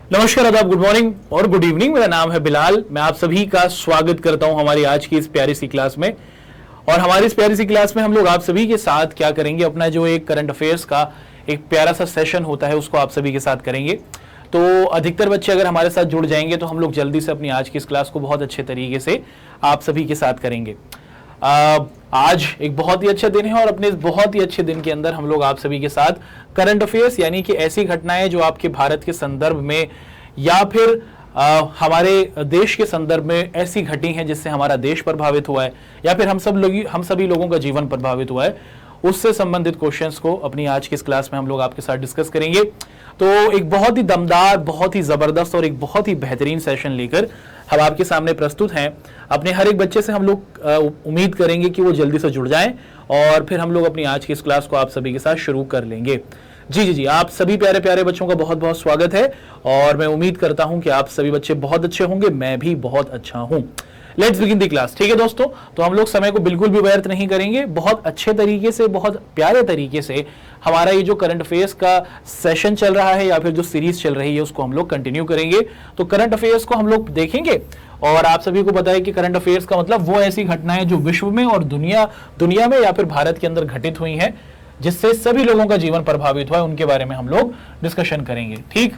नमस्कार, आदाब, good morning और गुड इवनिंग। मेरा नाम है बिलाल। मैं आप सभी का स्वागत करता हूं हमारी आज की इस प्यारी सी क्लास में। और हमारी इस प्यारी सी क्लास में हम लोग आप सभी के साथ क्या करेंगे, अपना जो एक करंट अफेयर्स का एक प्यारा सा सेशन होता है उसको आप सभी के साथ करेंगे। तो अधिकतर बच्चे अगर हमारे साथ जुड़ जाएंगे तो हम लोग जल्दी से अपनी आज की इस क्लास को बहुत अच्छे तरीके से आप सभी के साथ करेंगे। आज एक बहुत ही अच्छा दिन है और अपने इस बहुत ही अच्छे दिन के अंदर हम लोग आप सभी के साथ करंट अफेयर्स यानी कि ऐसी घटनाएं जो आपके भारत के संदर्भ में या फिर हमारे देश के संदर्भ में ऐसी घटी हैं जिससे हमारा देश प्रभावित हुआ है या फिर हम सभी लोगों का जीवन प्रभावित हुआ है, उससे संबंधित क्वेश्चंस को अपनी आज की इस क्लास में हम लोग आपके साथ डिस्कस करेंगे। तो एक बहुत ही दमदार, बहुत ही जबरदस्त और एक बहुत ही बेहतरीन सेशन लेकर हम आपके सामने प्रस्तुत हैं। अपने हर एक बच्चे से हम लोग उम्मीद करेंगे कि वो जल्दी से जुड़ जाएं और फिर हम लोग अपनी आज की इस क्लास को आप सभी के साथ शुरू कर लेंगे। जी, आप सभी प्यारे प्यारे बच्चों का बहुत बहुत स्वागत है और मैं उम्मीद करता हूं कि आप सभी बच्चे बहुत अच्छे होंगे, मैं भी बहुत अच्छा हूं। Let's begin the class. ठीक है दोस्तों, तो हम लोग समय को बिल्कुल भी व्यर्थ नहीं करेंगे। बहुत अच्छे तरीके से, बहुत प्यारे तरीके से हमारा ये जो करंट अफेयर्स का सेशन चल रहा है या फिर जो सीरीज चल रही है उसको हम लोग कंटिन्यू करेंगे। तो करंट अफेयर्स को हम लोग देखेंगे और आप सभी को पता है कि करंट अफेयर्स का मतलब वो ऐसी घटनाएं जो विश्व में और दुनिया में या फिर भारत के अंदर घटित हुई हैं जिससे सभी लोगों का जीवन प्रभावित हुआ है, उनके बारे में हम लोग डिस्कशन करेंगे। ठीक,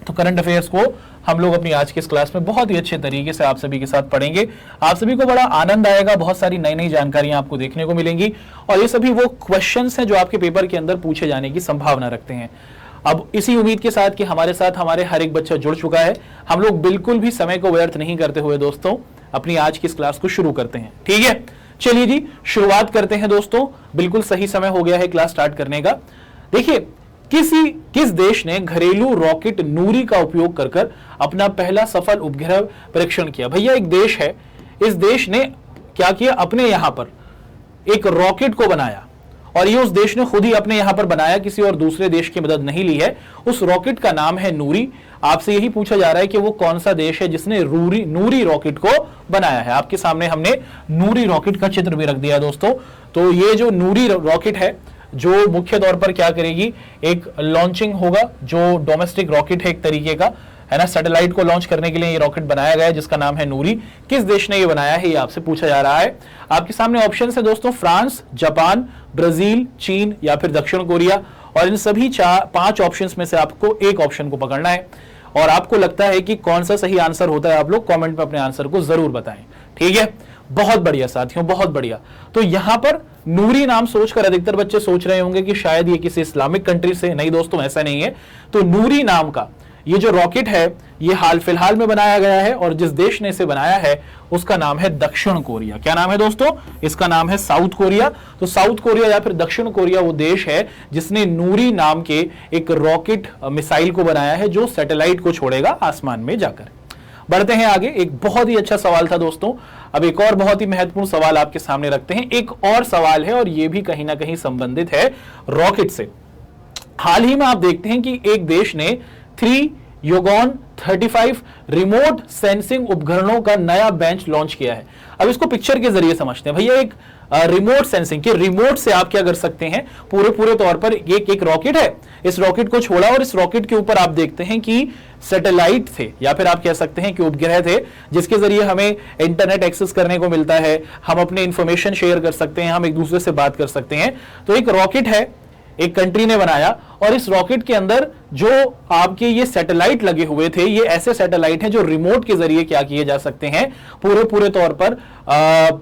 तो करंट अफेयर्स को हम लोग अपनी आज की इस क्लास में बहुत ही अच्छे तरीके से आप सभी के साथ पढ़ेंगे। आप सभी को बड़ा आनंद आएगा, बहुत सारी नई नई जानकारियां आपको देखने को मिलेंगी और ये सभी वो क्वेश्चंस हैं जो आपके पेपर के अंदर पूछे जाने की संभावना रखते हैं। अब इसी उम्मीद के साथ कि हमारे साथ हमारे हर एक बच्चा जुड़ चुका है, हम लोग बिल्कुल भी समय को व्यर्थ नहीं करते हुए दोस्तों अपनी आज की इस क्लास को शुरू करते हैं। ठीक है, चलिए जी शुरुआत करते हैं दोस्तों। बिल्कुल सही समय हो गया है क्लास स्टार्ट करने का। देखिए, किस देश ने घरेलू रॉकेट नूरी का उपयोग कर अपना पहला सफल उपग्रह परीक्षण किया? भैया एक देश है, इस देश ने क्या किया, अपने यहां पर एक रॉकेट को बनाया और ये उस देश ने खुद ही अपने यहां पर बनाया, किसी और दूसरे देश की मदद नहीं ली है। उस रॉकेट का नाम है नूरी। आपसे यही पूछा जा रहा है कि वो कौन सा देश है जिसने नूरी रॉकेट को बनाया है। आपके सामने हमने नूरी रॉकेट का चित्र भी रख दिया दोस्तों। तो ये जो नूरी रॉकेट है जो मुख्य तौर पर क्या करेगी, एक लॉन्चिंग होगा, जो डोमेस्टिक रॉकेट है एक तरीके का, है ना। सैटेलाइट को लॉन्च करने के लिए ये रॉकेट बनाया गया है जिसका नाम है नूरी। किस देश ने ये बनाया है ये आपसे पूछा जा रहा है। आपके सामने ऑप्शन है दोस्तों, फ्रांस, जापान, ब्राजील, चीन या फिर दक्षिण कोरिया। और इन सभी 5 ऑप्शंस में से आपको एक ऑप्शन को पकड़ना है और आपको लगता है कि कौन सा सही आंसर होता है, आप लोग कमेंट में अपने आंसर को जरूर बताएं। ठीक है, बहुत बढ़िया साथियों, बहुत बढ़िया। तो यहां पर नूरी नाम सोचकर अधिकतर बच्चे सोच रहे होंगे कि शायद ये किसी इस्लामिक कंट्री से। नहीं दोस्तों, ऐसा नहीं है। तो नूरी नाम का ये जो रॉकेट है ये हाल फिलहाल में बनाया गया है और जिस देश ने इसे बनाया है उसका नाम है दक्षिण कोरिया। क्या नाम है दोस्तों? इसका नाम है साउथ कोरिया। तो साउथ कोरिया या फिर दक्षिण कोरिया वो देश है जिसने नूरी नाम के एक रॉकेट मिसाइल को बनाया है जो सैटेलाइट को छोड़ेगा आसमान में जाकर। बढ़ते हैं आगे। एक बहुत ही अच्छा सवाल था दोस्तों। अब एक और बहुत ही महत्वपूर्ण सवाल आपके सामने रखते हैं। एक और सवाल है और यह भी कहीं ना कहीं संबंधित है रॉकेट से। हाल ही में आप देखते हैं कि एक देश ने 3 योगॉन 35 रिमोट सेंसिंग उपकरणों का नया बेंच लॉन्च किया है। अब इसको पिक्चर के जरिए समझते हैं। भैया एक रिमोट सेंसिंग के रिमोट से आप क्या कर सकते हैं, पूरे तौर पर एक रॉकेट है, इस रॉकेट को छोड़ा और इस रॉकेट के ऊपर आप देखते हैं कि सैटेलाइट थे या फिर आप कह सकते हैं कि उपग्रह थे जिसके जरिए हमें इंटरनेट एक्सेस करने को मिलता है, हम अपने इंफॉर्मेशन शेयर कर सकते हैं, हम एक दूसरे से बात कर सकते हैं। तो एक रॉकेट है, एक कंट्री ने बनाया और इस रॉकेट के अंदर जो आपके ये सैटेलाइट लगे हुए थे, ये ऐसे सैटेलाइट हैं जो रिमोट के जरिए क्या किए जा सकते हैं, पूरे तौर पर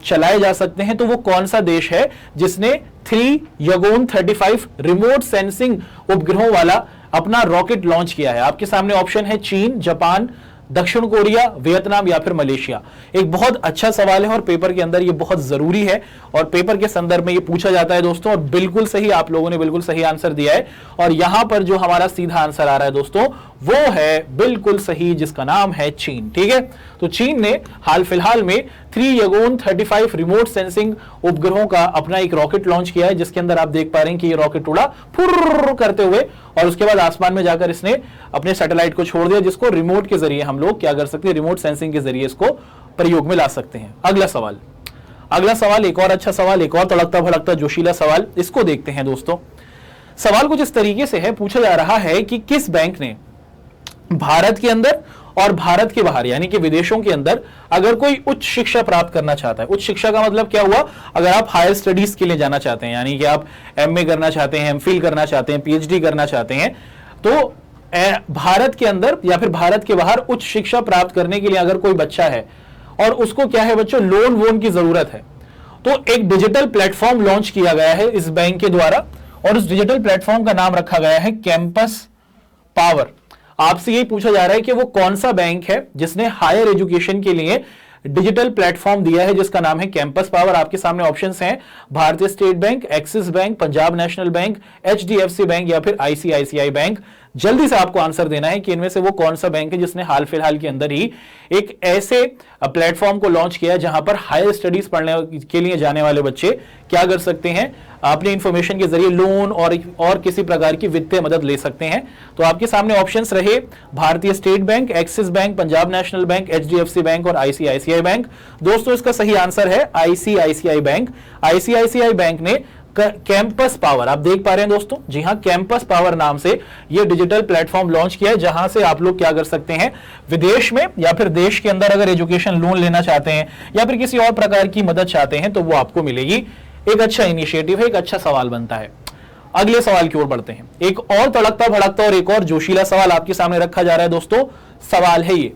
चलाए जा सकते हैं। तो वो कौन सा देश है जिसने 3 योगॉन 35 रिमोट सेंसिंग उपग्रहों वाला अपना रॉकेट लॉन्च किया है? आपके सामने ऑप्शन है चीन, जापान, दक्षिण कोरिया, वियतनाम या फिर मलेशिया। एक बहुत अच्छा सवाल है और पेपर के अंदर ये बहुत जरूरी है और पेपर के संदर्भ में ये पूछा जाता है दोस्तों। और बिल्कुल सही, आप लोगों ने बिल्कुल सही आंसर दिया है और यहां पर जो हमारा सीधा आंसर आ रहा है दोस्तों वो है बिल्कुल सही, जिसका नाम है चीन। ठीक है, तो चीन ने हाल फिलहाल में 3 योगॉन 35 रिमोट सेंसिंग उपग्रहों का अपना एक रॉकेट लॉन्च किया है जिसके अंदर आप देख पा रहे हैं कि ये रॉकेट उड़ा फुर्र करते हुए और उसके बाद आसमान में जाकर इसने अपने सैटेलाइट को छोड़ दिया, जिसको रिमोट के जरिए हम लोग क्या कर सकते हैं, रिमोट सेंसिंग के जरिए इसको प्रयोग में ला सकते हैं। अगला सवाल एक और अच्छा सवाल, एक और तड़कता भड़कता जोशीला सवाल, इसको देखते हैं दोस्तों। सवाल कुछ इस तरीके से है, पूछा जा रहा है कि किस बैंक ने भारत के अंदर और भारत के बाहर यानी कि विदेशों के अंदर अगर कोई उच्च शिक्षा प्राप्त करना चाहता है, उच्च शिक्षा का मतलब क्या हुआ, अगर आप हायर स्टडीज के लिए जाना चाहते हैं यानी कि आप एमए करना चाहते हैं, एमफिल करना चाहते हैं, पीएचडी करना चाहते हैं, तो भारत के अंदर या फिर भारत के बाहर उच्च शिक्षा प्राप्त करने के लिए अगर कोई बच्चा है और उसको क्या है बच्चों, लोन वोन की जरूरत है, तो एक डिजिटल प्लेटफॉर्म लॉन्च किया गया है इस बैंक के द्वारा और उस डिजिटल प्लेटफॉर्म का नाम रखा गया है कैंपस पावर। आपसे यही पूछा जा रहा है कि वो कौन सा बैंक है जिसने हायर एजुकेशन के लिए डिजिटल प्लेटफॉर्म दिया है जिसका नाम है कैंपस पावर। आपके सामने ऑप्शंस हैं भारतीय state bank, axis bank, Punjab national bank, HDFC bank या फिर आईसीआईसीआई बैंक। जल्दी से आपको आंसर देना है कि इनमें से वो कौन सा बैंक है जिसने हाल फिलहाल के अंदर ही एक ऐसे प्लेटफॉर्म को लॉन्च किया जहां पर हायर स्टडीज पढ़ने के लिए जाने वाले बच्चे क्या कर सकते हैं, अपने इंफॉर्मेशन के जरिए लोन और किसी प्रकार की वित्तीय मदद ले सकते हैं। तो आपके सामने ऑप्शंस रहे भारतीय state bank, axis bank, Punjab national bank, HDFC bank और आईसीआईसीआई बैंक। दोस्तों इसका सही आंसर है आईसीआईसीआई बैंक। आईसीआईसीआई बैंक ने कैंपस पावर, आप देख पा रहे हैं दोस्तों, जी हां, कैंपस पावर नाम से यह डिजिटल प्लेटफॉर्म लॉन्च किया है जहां से आप लोग क्या कर सकते हैं, विदेश में या फिर देश के अंदर अगर एजुकेशन लोन लेना चाहते हैं या फिर किसी और प्रकार की मदद चाहते हैं तो वो आपको मिलेगी। एक अच्छा इनिशिएटिव है, एक अच्छा सवाल बनता है। अगले सवाल की ओर बढ़ते हैं। एक और तड़कता भड़कता और एक और जोशीला सवाल आपके सामने रखा जा रहा है दोस्तों। सवाल है ये,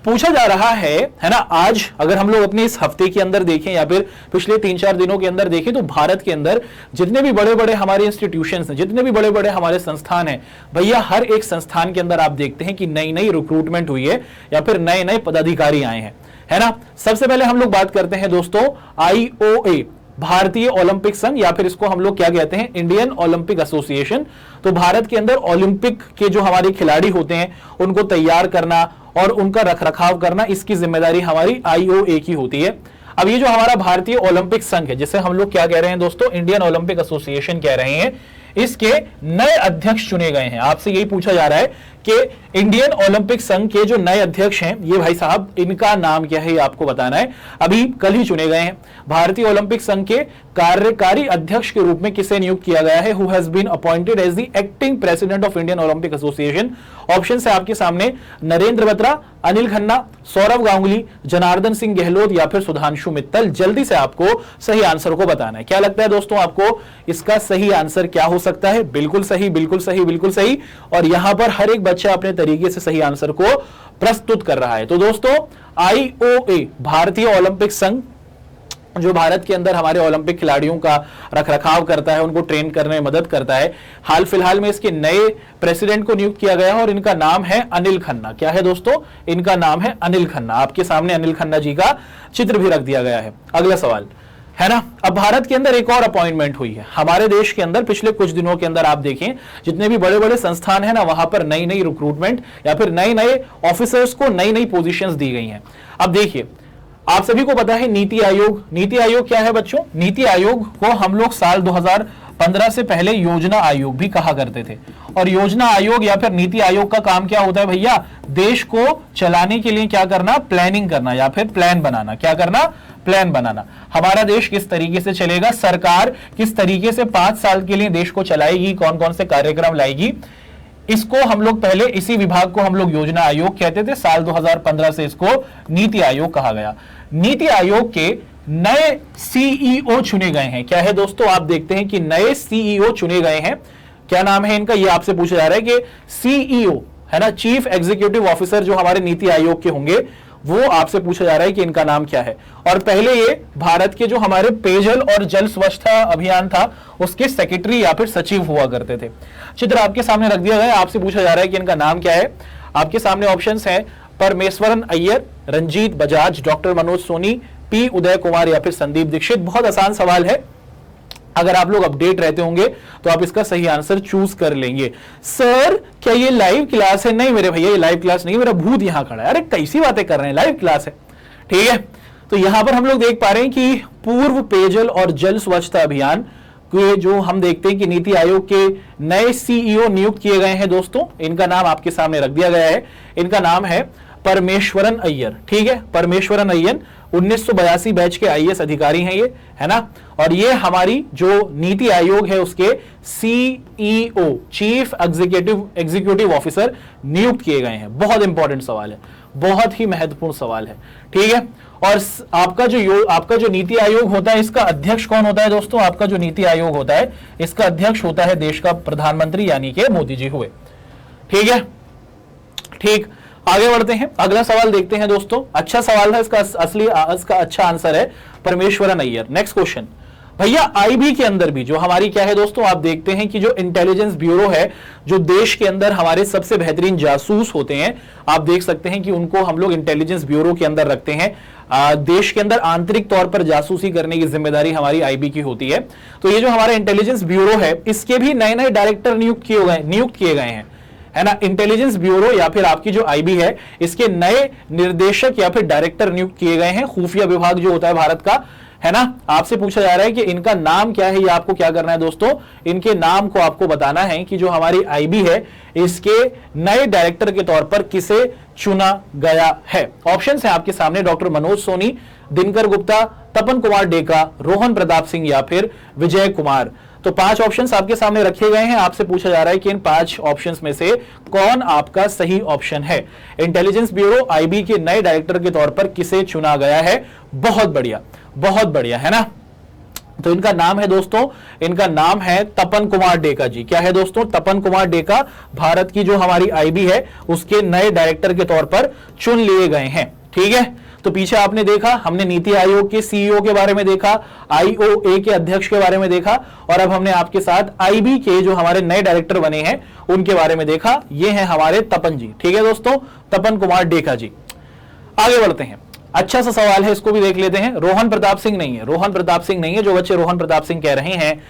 पूछा जा रहा है ना, आज अगर हम लोग अपने इस हफ्ते के अंदर देखें या फिर पिछले 3-4 दिनों के अंदर देखें तो भारत के अंदर जितने भी बड़े बड़े हमारे इंस्टीट्यूशंस हैं, जितने भी बड़े बड़े हमारे संस्थान हैं, भैया हर एक संस्थान के अंदर आप देखते हैं कि नई नई रिक्रूटमेंट हुई है या फिर नए नए पदाधिकारी आए हैं, है ना। सबसे पहले हम लोग बात करते हैं दोस्तों आईओए, भारतीय ओलंपिक संघ या फिर इसको हम लोग क्या कहते हैं, इंडियन ओलंपिक एसोसिएशन। तो भारत के अंदर ओलंपिक के जो हमारे खिलाड़ी होते हैं उनको तैयार करना और उनका रखरखाव करना, इसकी जिम्मेदारी हमारी आईओए की होती है। अब ये जो हमारा भारतीय ओलंपिक संघ है, जिसे हम लोग क्या कह रहे हैं दोस्तों, इंडियन ओलंपिक एसोसिएशन कह रहे हैं, इसके नए अध्यक्ष चुने गए हैं। आपसे यही पूछा जा रहा है कि इंडियन ओलंपिक संघ के जो नए अध्यक्ष हैं, ये भाई साहब इनका नाम क्या है, ये आपको बताना है। अभी कल ही चुने गए हैं। भारतीय ओलंपिक संघ के कार्यकारी अध्यक्ष के रूप में किसे नियुक्त किया गया है, who has been appointed as the acting president of Indian Olympic Association. Option है आपके सामने, नरेंद्र बत्रा, अनिल खन्ना, सौरव गांगुली, जनार्दन सिंह गहलोत या फिर सुधांशु मित्तल। जल्दी से आपको सही आंसर को बताना है। क्या लगता है दोस्तों आपको इसका सही आंसर क्या हो सकता है? बिल्कुल सही, बिल्कुल सही, बिल्कुल सही। और यहां पर हर एक बच्चा अपने तरीके से सही आंसर को प्रस्तुत कर रहा है। तो दोस्तों आईओए, भारतीय ओलंपिक संघ, जो भारत के अंदर हमारे ओलंपिक खिलाड़ियों का रखरखाव करता है, उनको ट्रेन करने में मदद करता है, हाल फिलहाल में इसके नए प्रेसिडेंट को नियुक्त किया गया है और इनका नाम है अनिल खन्ना। क्या है दोस्तों? इनका नाम है अनिल खन्ना। आपके सामने अनिल खन्ना जी का चित्र भी रख दिया गया है। अगला सवाल है ना, अब भारत के अंदर एक और अपॉइंटमेंट हुई है। हमारे देश के अंदर पिछले कुछ दिनों के अंदर आप देखें, जितने भी बड़े बड़े संस्थान है ना, वहां पर नई नई रिक्रूटमेंट या फिर नए नए ऑफिसर्स को नई नई पोजीशंस दी गई हैं। अब देखिए, आप सभी को पता है नीति आयोग। नीति आयोग क्या है बच्चों? नीति आयोग को हम लोग साल 2015 से पहले योजना आयोग भी कहा करते थे। और योजना आयोग या फिर नीति आयोग का काम क्या होता है भैया? देश को चलाने के लिए क्या करना? प्लानिंग करना या फिर प्लान बनाना। क्या करना? प्लान बनाना। हमारा देश किस तरीके से चलेगा, सरकार किस तरीके से 5 साल के लिए देश को चलाएगी, कौन कौन से कार्यक्रम लाएगी, इसको हम लोग पहले, इसी विभाग को हम लोग योजना आयोग कहते थे। साल 2015 से इसको नीति आयोग कहा गया। नीति आयोग के नए सीईओ चुने गए हैं। क्या है दोस्तों? आप देखते हैं कि नए सीईओ चुने गए हैं। क्या नाम है इनका? ये आपसे पूछा जा रहा है कि सीईओ है ना, चीफ एग्जीक्यूटिव ऑफिसर जो हमारे नीति आयोग के होंगे, वो आपसे पूछा जा रहा है कि इनका नाम क्या है। और पहले ये भारत के जो हमारे पेयजल और जल स्वच्छता अभियान था, उसके सेक्रेटरी या फिर सचिव हुआ करते थे। चित्र आपके सामने रख दिया गया है। आपसे पूछा जा रहा है कि इनका नाम क्या है। आपके सामने ऑप्शंस हैं परमेश्वरन अय्यर, रंजीत बजाज, डॉक्टर मनोज सोनी, पी उदय कुमार या फिर संदीप दीक्षित। बहुत आसान सवाल है। अगर आप लोग अपडेट रहते होंगे तो आप इसका सही आंसर चूज कर लेंगे। सर क्या ये लाइव क्लास है? नहीं मेरे भैया, ये लाइव क्लास नहीं है, मेरा भूत यहां खड़ा है। अरे कैसी बातें कर रहे हैं, लाइव क्लास है। ठीक है, तो यहां पर हम लोग देख पा रहे हैं कि पूर्व पेयजल और जल स्वच्छता अभियान के जो हम देखते हैं कि नीति आयोग के नए सीईओ नियुक्त किए गए हैं दोस्तों। इनका नाम आपके सामने रख दिया गया है। इनका नाम है परमेश्वरन अय्यर। ठीक है, परमेश्वरन अय्यर 1982 बैच के आईएएस अधिकारी हैं ये, है ना। और ये हमारी जो नीति आयोग है उसके सीईओ, चीफ एग्जीक्यूटिव ऑफिसर नियुक्त किए गए हैं। बहुत इंपॉर्टेंट सवाल है, बहुत ही महत्वपूर्ण सवाल है, ठीक है। और आपका जो नीति आयोग होता है इसका अध्यक्ष कौन होता है दोस्तों? आपका जो नीति आयोग होता है इसका अध्यक्ष होता है देश का प्रधानमंत्री, यानी कि मोदी जी हुए, ठीक है। ठीक, आगे बढ़ते हैं, अगला सवाल देखते हैं दोस्तों। अच्छा सवाल है, इसका अच्छा आंसर है परमेश्वरन अय्यर। नेक्स्ट क्वेश्चन भैया, आईबी के अंदर भी जो हमारी क्या है दोस्तों, आप देखते हैं कि जो इंटेलिजेंस ब्यूरो है, जो देश के अंदर हमारे सबसे बेहतरीन जासूस होते हैं, आप देख सकते हैं कि उनको हम लोग इंटेलिजेंस ब्यूरो के अंदर रखते हैं। देश के अंदर आंतरिक तौर पर जासूसी करने की जिम्मेदारी हमारी आईबी की होती है। तो ये जो हमारा इंटेलिजेंस ब्यूरो है इसके भी नए नए डायरेक्टर नियुक्त किए गए हैं, है ना। इंटेलिजेंस ब्यूरो या फिर आपकी जो आईबी है इसके नए निर्देशक या फिर डायरेक्टर नियुक्त किए गए हैं। खुफिया विभाग जो होता है भारत का, है ना। आपसे पूछा जा रहा है कि इनका नाम क्या है, ये आपको क्या करना है दोस्तों, इनके नाम को आपको बताना है कि जो हमारी आईबी है इसके नए डायरेक्टर के तौर पर किसे चुना गया है। ऑप्शन है आपके सामने, डॉक्टर मनोज सोनी, दिनकर गुप्ता, तपन कुमार डेका, रोहन प्रताप सिंह या फिर विजय कुमार। तो 5 ऑप्शंस आपके सामने रखे गए हैं। आपसे पूछा जा रहा है कि इन 5 ऑप्शंस में से कौन आपका सही ऑप्शन है। इंटेलिजेंस ब्यूरो आईबी के नए डायरेक्टर के तौर पर किसे चुना गया है? बहुत बढ़िया, बहुत बढ़िया, है ना। तो इनका नाम है दोस्तों, इनका नाम है तपन कुमार डेका जी। क्या है दोस्तों? तपन कुमार डेका भारत की जो हमारी आईबी है उसके नए डायरेक्टर के तौर पर चुन लिए गए हैं, ठीक है। तो पीछे आपने देखा, हमने नीति आयोग के सीईओ के बारे में देखा, आईओए के अध्यक्ष के बारे में देखा, और अब हमने आपके साथ आईबी के जो हमारे नए डायरेक्टर बने हैं उनके बारे में देखा। ये हैं हमारे तपन जी, ठीक है दोस्तों, तपन कुमार डेका जी। आगे बढ़ते हैं, अच्छा सा सवाल है, इसको भी देख लेते हैं। रोहन प्रताप सिंह नहीं है, रोहन प्रताप सिंह नहीं है। जो बच्चे रोहन प्रताप सिंह कह रहे हैं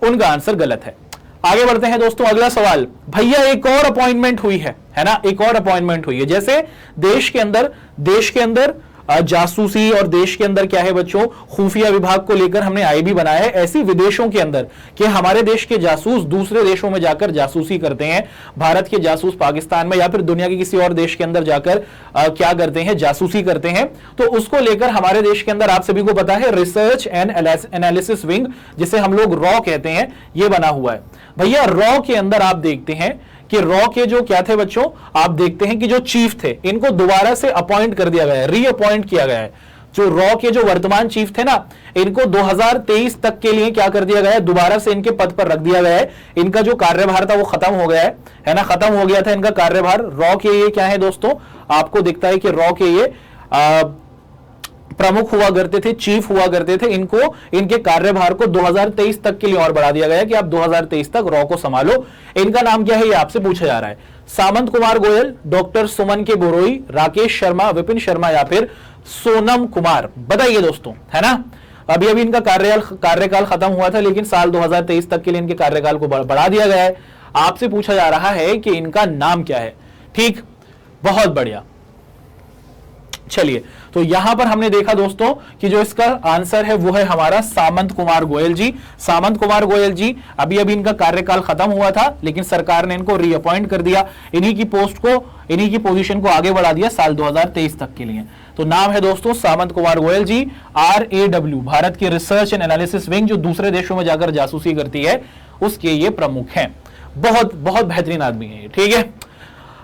उनका आंसर गलत है। आगे बढ़ते हैं दोस्तों, अगला सवाल। भैया एक और अपॉइंटमेंट हुई है ना, एक और अपॉइंटमेंट हुई है। जैसे देश के अंदर जासूसी और देश के अंदर क्या है बच्चों, खुफिया विभाग को लेकर हमने आईबी बनाया है, ऐसी विदेशों के अंदर कि हमारे देश के जासूस दूसरे देशों में जाकर जासूसी करते हैं। भारत के जासूस पाकिस्तान में या फिर दुनिया के किसी और देश के अंदर जाकर क्या करते हैं, जासूसी करते हैं। तो उसको लेकर हमारे देश के अंदर आप सभी को पता है रिसर्च एंड एनालिसिस विंग, जिसे हम लोग रॉ कहते हैं, ये बना हुआ है। भैया रॉ के अंदर आप देखते हैं कि रॉ के जो क्या थे बच्चों, आप देखते हैं कि जो चीफ थे इनको दोबारा से अपॉइंट कर दिया गया है, रीअपॉइंट किया गया है। जो रॉ के जो वर्तमान चीफ थे ना, इनको 2023 तक के लिए क्या कर दिया गया है, दोबारा से इनके पद पर रख दिया गया है। इनका जो कार्यभार था वो खत्म हो गया है ना, खत्म हो गया था इनका कार्यभार। रॉ के ये क्या है दोस्तों, आपको दिखता है कि रॉ के ये प्रमुख हुआ करते थे, चीफ हुआ करते थे। इनको इनके कार्यभार को 2023 तक के लिए और बढ़ा दिया गया कि आप 2023 तक रॉ को संभालो। इनका नाम क्या है ये आपसे पूछा जा रहा है। सामंत कुमार गोयल, डॉक्टर सुमन के बोरोई, राकेश शर्मा, विपिन शर्मा या फिर सोनम कुमार। बताइए दोस्तों, है ना। अभी इनका कार्यकाल खत्म हुआ था, लेकिन साल 2023 तक के लिए इनके कार्यकाल को बढ़ा दिया गया है। आपसे पूछा जा रहा है कि इनका नाम क्या है। ठीक, बहुत बढ़िया। चलिए, तो यहां पर हमने देखा दोस्तों कि जो इसका आंसर है वो है हमारा सामंत कुमार गोयल जी। सामंत कुमार गोयल जी, अभी इनका कार्यकाल खत्म हुआ था, लेकिन सरकार ने इनको रीअपॉइंट कर दिया। इन्हीं की पोस्ट को, इन्हीं की पोजीशन को आगे बढ़ा दिया साल 2023 तक के लिए। तो नाम है दोस्तों सामंत कुमार गोयल जी। RAW, भारत की रिसर्च एंड एनालिसिस विंग, जो दूसरे देशों में जाकर जासूसी करती है, उसके ये प्रमुख हैं। बहुत बहुत बेहतरीन आदमी है ये, ठीक है।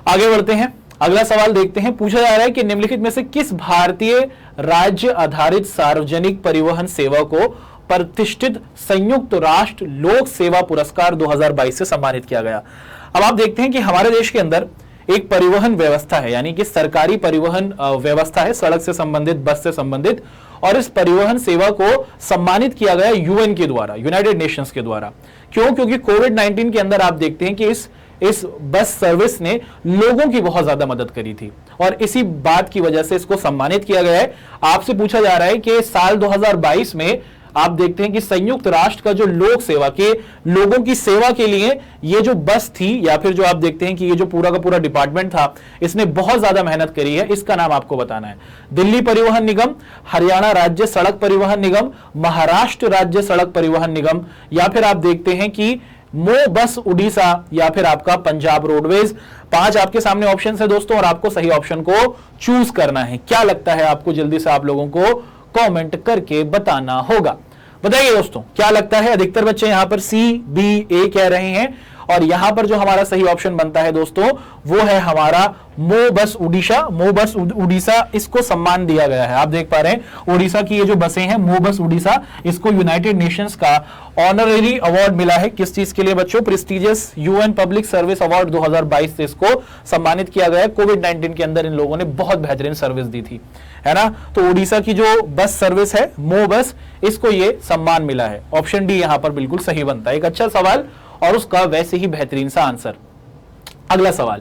आगे बढ़ते हैं, अगला सवाल देखते हैं। पूछा जा रहा है कि निम्नलिखित में से किस भारतीय राज्य आधारित सार्वजनिक परिवहन सेवा को प्रतिष्ठित संयुक्त राष्ट्र लोक सेवा पुरस्कार 2022 से सम्मानित किया गया। अब आप देखते हैं कि हमारे देश के अंदर एक परिवहन व्यवस्था है, यानी कि सरकारी परिवहन व्यवस्था है, सड़क से संबंधित, बस से संबंधित, और इस परिवहन सेवा को सम्मानित किया गया यूएन के द्वारा, यूनाइटेड नेशंस के द्वारा। क्यों? क्योंकि कोविड-19 के अंदर आप देखते हैं कि इस बस सर्विस ने लोगों की बहुत ज्यादा मदद करी थी, और इसी बात की वजह से इसको सम्मानित किया गया है। आपसे पूछा जा रहा है कि साल 2022 में आप देखते हैं कि संयुक्त राष्ट्र का जो लोक सेवा के लोगों की सेवा के लिए ये जो बस थी, या फिर जो आप देखते हैं कि ये जो पूरा का पूरा डिपार्टमेंट था, इसने बहुत ज्यादा मेहनत करी है। इसका नाम आपको बताना है। दिल्ली परिवहन निगम, हरियाणा राज्य सड़क परिवहन निगम, महाराष्ट्र राज्य सड़क परिवहन निगम, या फिर आप देखते हैं कि मो बस उड़ीसा या फिर आपका पंजाब रोडवेज। 5 आपके सामने ऑप्शन है दोस्तों और आपको सही ऑप्शन को चूज करना है। क्या लगता है आपको, जल्दी से आप लोगों को कमेंट करके बताना होगा। बताइए दोस्तों क्या लगता है। अधिकतर बच्चे यहां पर सी बी ए कह रहे हैं और यहां पर जो हमारा सही ऑप्शन बनता है दोस्तों वो है हमारा मो बस उड़ीसा। मो बस उड़ीसा इसको सम्मान दिया गया है। आप देख पा रहे हैं उड़ीसा की ये जो बसें हैं मो बस उड़ीसा, इसको यूनाइटेड नेशंस का ऑनररी अवार्ड मिला है। किस चीज के लिए बच्चों? Prestigious UN public service award 2022 से इसको सम्मानित किया गया है। कोविड-19 के अंदर इन लोगों ने बहुत बेहतरीन सर्विस दी थी, है ना। तो उड़ीसा की जो बस सर्विस है मो बस, इसको ये सम्मान मिला है। ऑप्शन डी यहां पर बिल्कुल सही बनता है। एक अच्छा सवाल और उसका वैसे ही बेहतरीन सा आंसर। अगला सवाल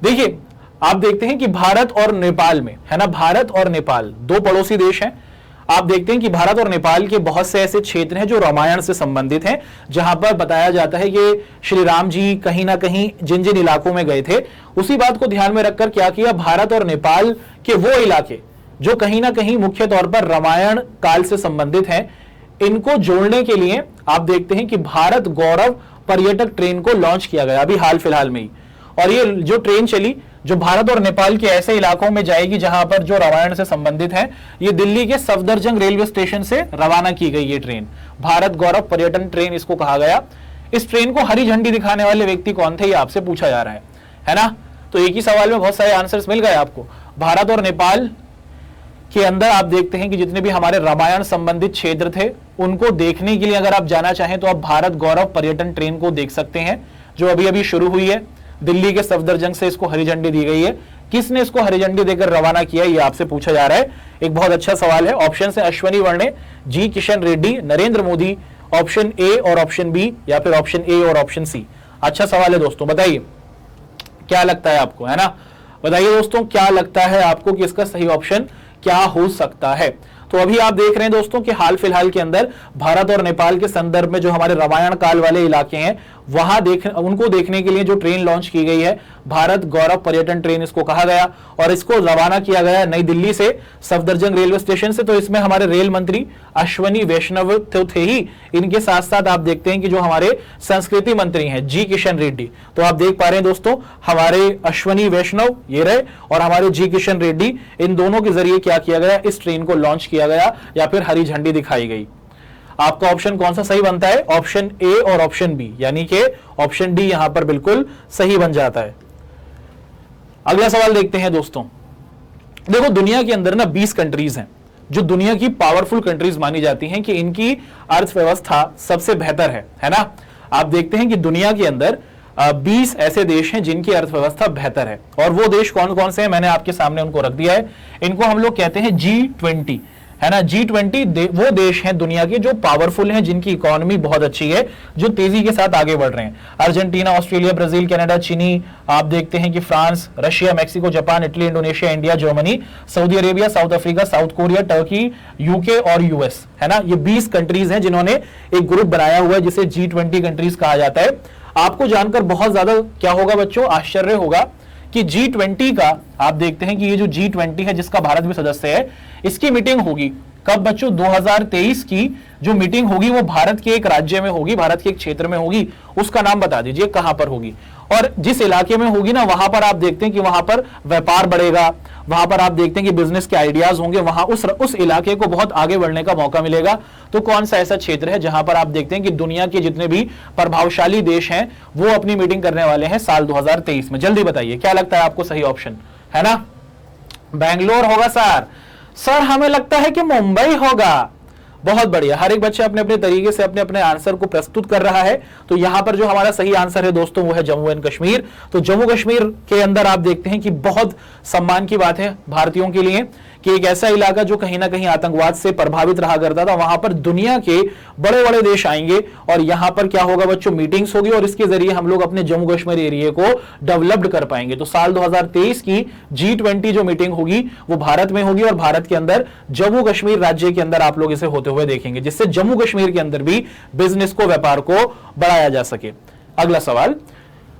देखिए, आप देखते हैं कि भारत और नेपाल में, है ना, भारत और नेपाल दो पड़ोसी देश हैं। आप देखते हैं कि भारत और नेपाल के बहुत से ऐसे क्षेत्र हैं जो रामायण से संबंधित हैं, जहां पर बताया जाता है कि श्री राम जी कहीं ना कहीं जिन जिन इलाकों में गए थे, उसी बात को ध्यान में रखकर क्या किया, भारत और नेपाल के वो इलाके जो कहीं ना कहीं मुख्य तौर पर रामायण काल से संबंधित हैं, इनको जोड़ने के लिए आप देखते हैं कि भारत गौरव पर्यटक ट्रेन को लॉन्च किया गया अभी हाल फिलहाल में ही। और ये जो ट्रेन चली, जो भारत और नेपाल के ऐसे इलाकों में जाएगी जहां पर जो रामायण से संबंधित है, ये दिल्ली के सफदरजंग रेलवे स्टेशन से रवाना की गई ये ट्रेन, भारत गौरव पर्यटन ट्रेन इसको कहा गया। इस ट्रेन को हरी झंडी दिखाने वाले व्यक्ति कौन थे, ये आपसे पूछा जा रहा है ना। तो एक ही सवाल में बहुत सारे आंसर्स मिल गए आपको। भारत और नेपाल के अंदर आप देखते हैं कि जितने भी हमारे रामायण संबंधित क्षेत्र थे, उनको देखने के लिए अगर आप जाना चाहें तो आप भारत गौरव पर्यटन ट्रेन को देख सकते हैं, जो अभी अभी शुरू हुई है। दिल्ली के सफदरजंग से इसको हरी झंडी दी गई है। किसने इसको हरी झंडी देकर रवाना किया, ये आपसे पूछा जा रहा है। एक बहुत अच्छा सवाल है। ऑप्शन है अश्वनी वर्णे, जी किशन रेड्डी, नरेंद्र मोदी, ऑप्शन ए और ऑप्शन बी, या फिर ऑप्शन ए और ऑप्शन सी। अच्छा सवाल है दोस्तों, बताइए क्या लगता है आपको, है ना। बताइए दोस्तों क्या लगता है आपको कि इसका सही ऑप्शन क्या हो सकता है। तो अभी आप देख रहे हैं दोस्तों कि हाल फिलहाल के अंदर भारत और नेपाल के संदर्भ में जो हमारे रामायण काल वाले इलाके हैं, वहां उनको देखने के लिए जो ट्रेन लॉन्च की गई है, भारत गौरव पर्यटन ट्रेन इसको कहा गया, और इसको रवाना किया गया नई दिल्ली से सफदरजंग रेलवे स्टेशन से। तो इसमें हमारे रेल मंत्री अश्वनी वैष्णव तो थे ही, इनके साथ साथ आप देखते हैं कि जो हमारे संस्कृति मंत्री हैं जी किशन रेड्डी, तो आप देख पा रहे हैं दोस्तों हमारे अश्वनी वैष्णव ये रहे और हमारे जी किशन रेड्डी, इन दोनों के जरिए क्या किया गया, इस ट्रेन को लॉन्च किया गया या फिर हरी झंडी दिखाई गई। आपका ऑप्शन कौन सा सही बनता है? ऑप्शन ए और ऑप्शन बी, यानी कि ऑप्शन डी यहां पर बिल्कुल सही बन जाता है। अगला सवाल देखते हैं दोस्तों। देखो दुनिया के अंदर ना 20 कंट्रीज हैं जो दुनिया की पावरफुल कंट्रीज मानी जाती हैं कि इनकी अर्थव्यवस्था सबसे बेहतर है ना। आप देखते हैं कि दुनिया के अंदर 20 ऐसे देश हैं जिनकी अर्थव्यवस्था बेहतर है, और वो देश कौन कौन से हैं मैंने आपके सामने उनको रख दिया है। इनको हम लोग कहते हैं G20, है ना। G20 वो देश हैं दुनिया के जो पावरफुल हैं, जिनकी इकोनॉमी बहुत अच्छी है, जो तेजी के साथ आगे बढ़ रहे हैं। अर्जेंटीना, ऑस्ट्रेलिया, ब्राजील, कनाडा, चीनी, आप देखते हैं कि France, Russia, Mexico, Japan, Italy, Indonesia, India, Germany, Saudi Arabia, south Africa, south Korea, Turkey, UK और यूएस, है ना। ये 20 कंट्रीज हैं जिन्होंने एक ग्रुप बनाया हुआ है जिसे G20 कंट्रीज कहा जाता है। आपको जानकर बहुत ज्यादा क्या होगा बच्चों, आश्चर्य होगा कि G20 का आप देखते हैं कि ये जो G20 है जिसका भारत भी सदस्य है, इसकी मीटिंग होगी कब बच्चों? 2023 की जो मीटिंग होगी वो भारत के एक राज्य में होगी, भारत के एक क्षेत्र में होगी। उसका नाम बता दीजिए कहां पर होगी, और जिस इलाके में होगी ना वहां पर आप देखते हैं कि वहां पर व्यापार बढ़ेगा, वहां पर आप देखते हैं कि बिजनेस के आइडियाज होंगे, वहां उस इलाके को बहुत आगे बढ़ने का मौका मिलेगा। तो कौन सा ऐसा क्षेत्र है जहां पर आप देखते हैं कि दुनिया के जितने भी प्रभावशाली देश हैं वो अपनी मीटिंग करने वाले हैं साल 2023 में? जल्दी बताइए क्या लगता है आपको सही ऑप्शन, है ना। बैंगलोर होगा सर हमें लगता है कि मुंबई होगा। बहुत बढ़िया, हर एक बच्चा अपने अपने तरीके से अपने अपने आंसर को प्रस्तुत कर रहा है। तो यहां पर जो हमारा सही आंसर है दोस्तों वो है जम्मू एंड कश्मीर। तो जम्मू कश्मीर के अंदर आप देखते हैं कि बहुत सम्मान की बात है भारतीयों के लिए कि एक ऐसा इलाका जो कहीं ना कहीं आतंकवाद से प्रभावित रहा करता था, वहां पर दुनिया के बड़े बड़े देश आएंगे और यहां पर क्या होगा बच्चों, मीटिंग्स होगी, और इसके जरिए हम लोग अपने जम्मू कश्मीर एरिया को डेवलप्ड कर पाएंगे। तो साल 2023 की G20 जो मीटिंग होगी वो भारत में होगी, और भारत के अंदर जम्मू कश्मीर राज्य के अंदर आप लोग इसे होते हुए देखेंगे, जिससे जम्मू कश्मीर के अंदर भी बिजनेस को, व्यापार को बढ़ाया जा सके। अगला सवाल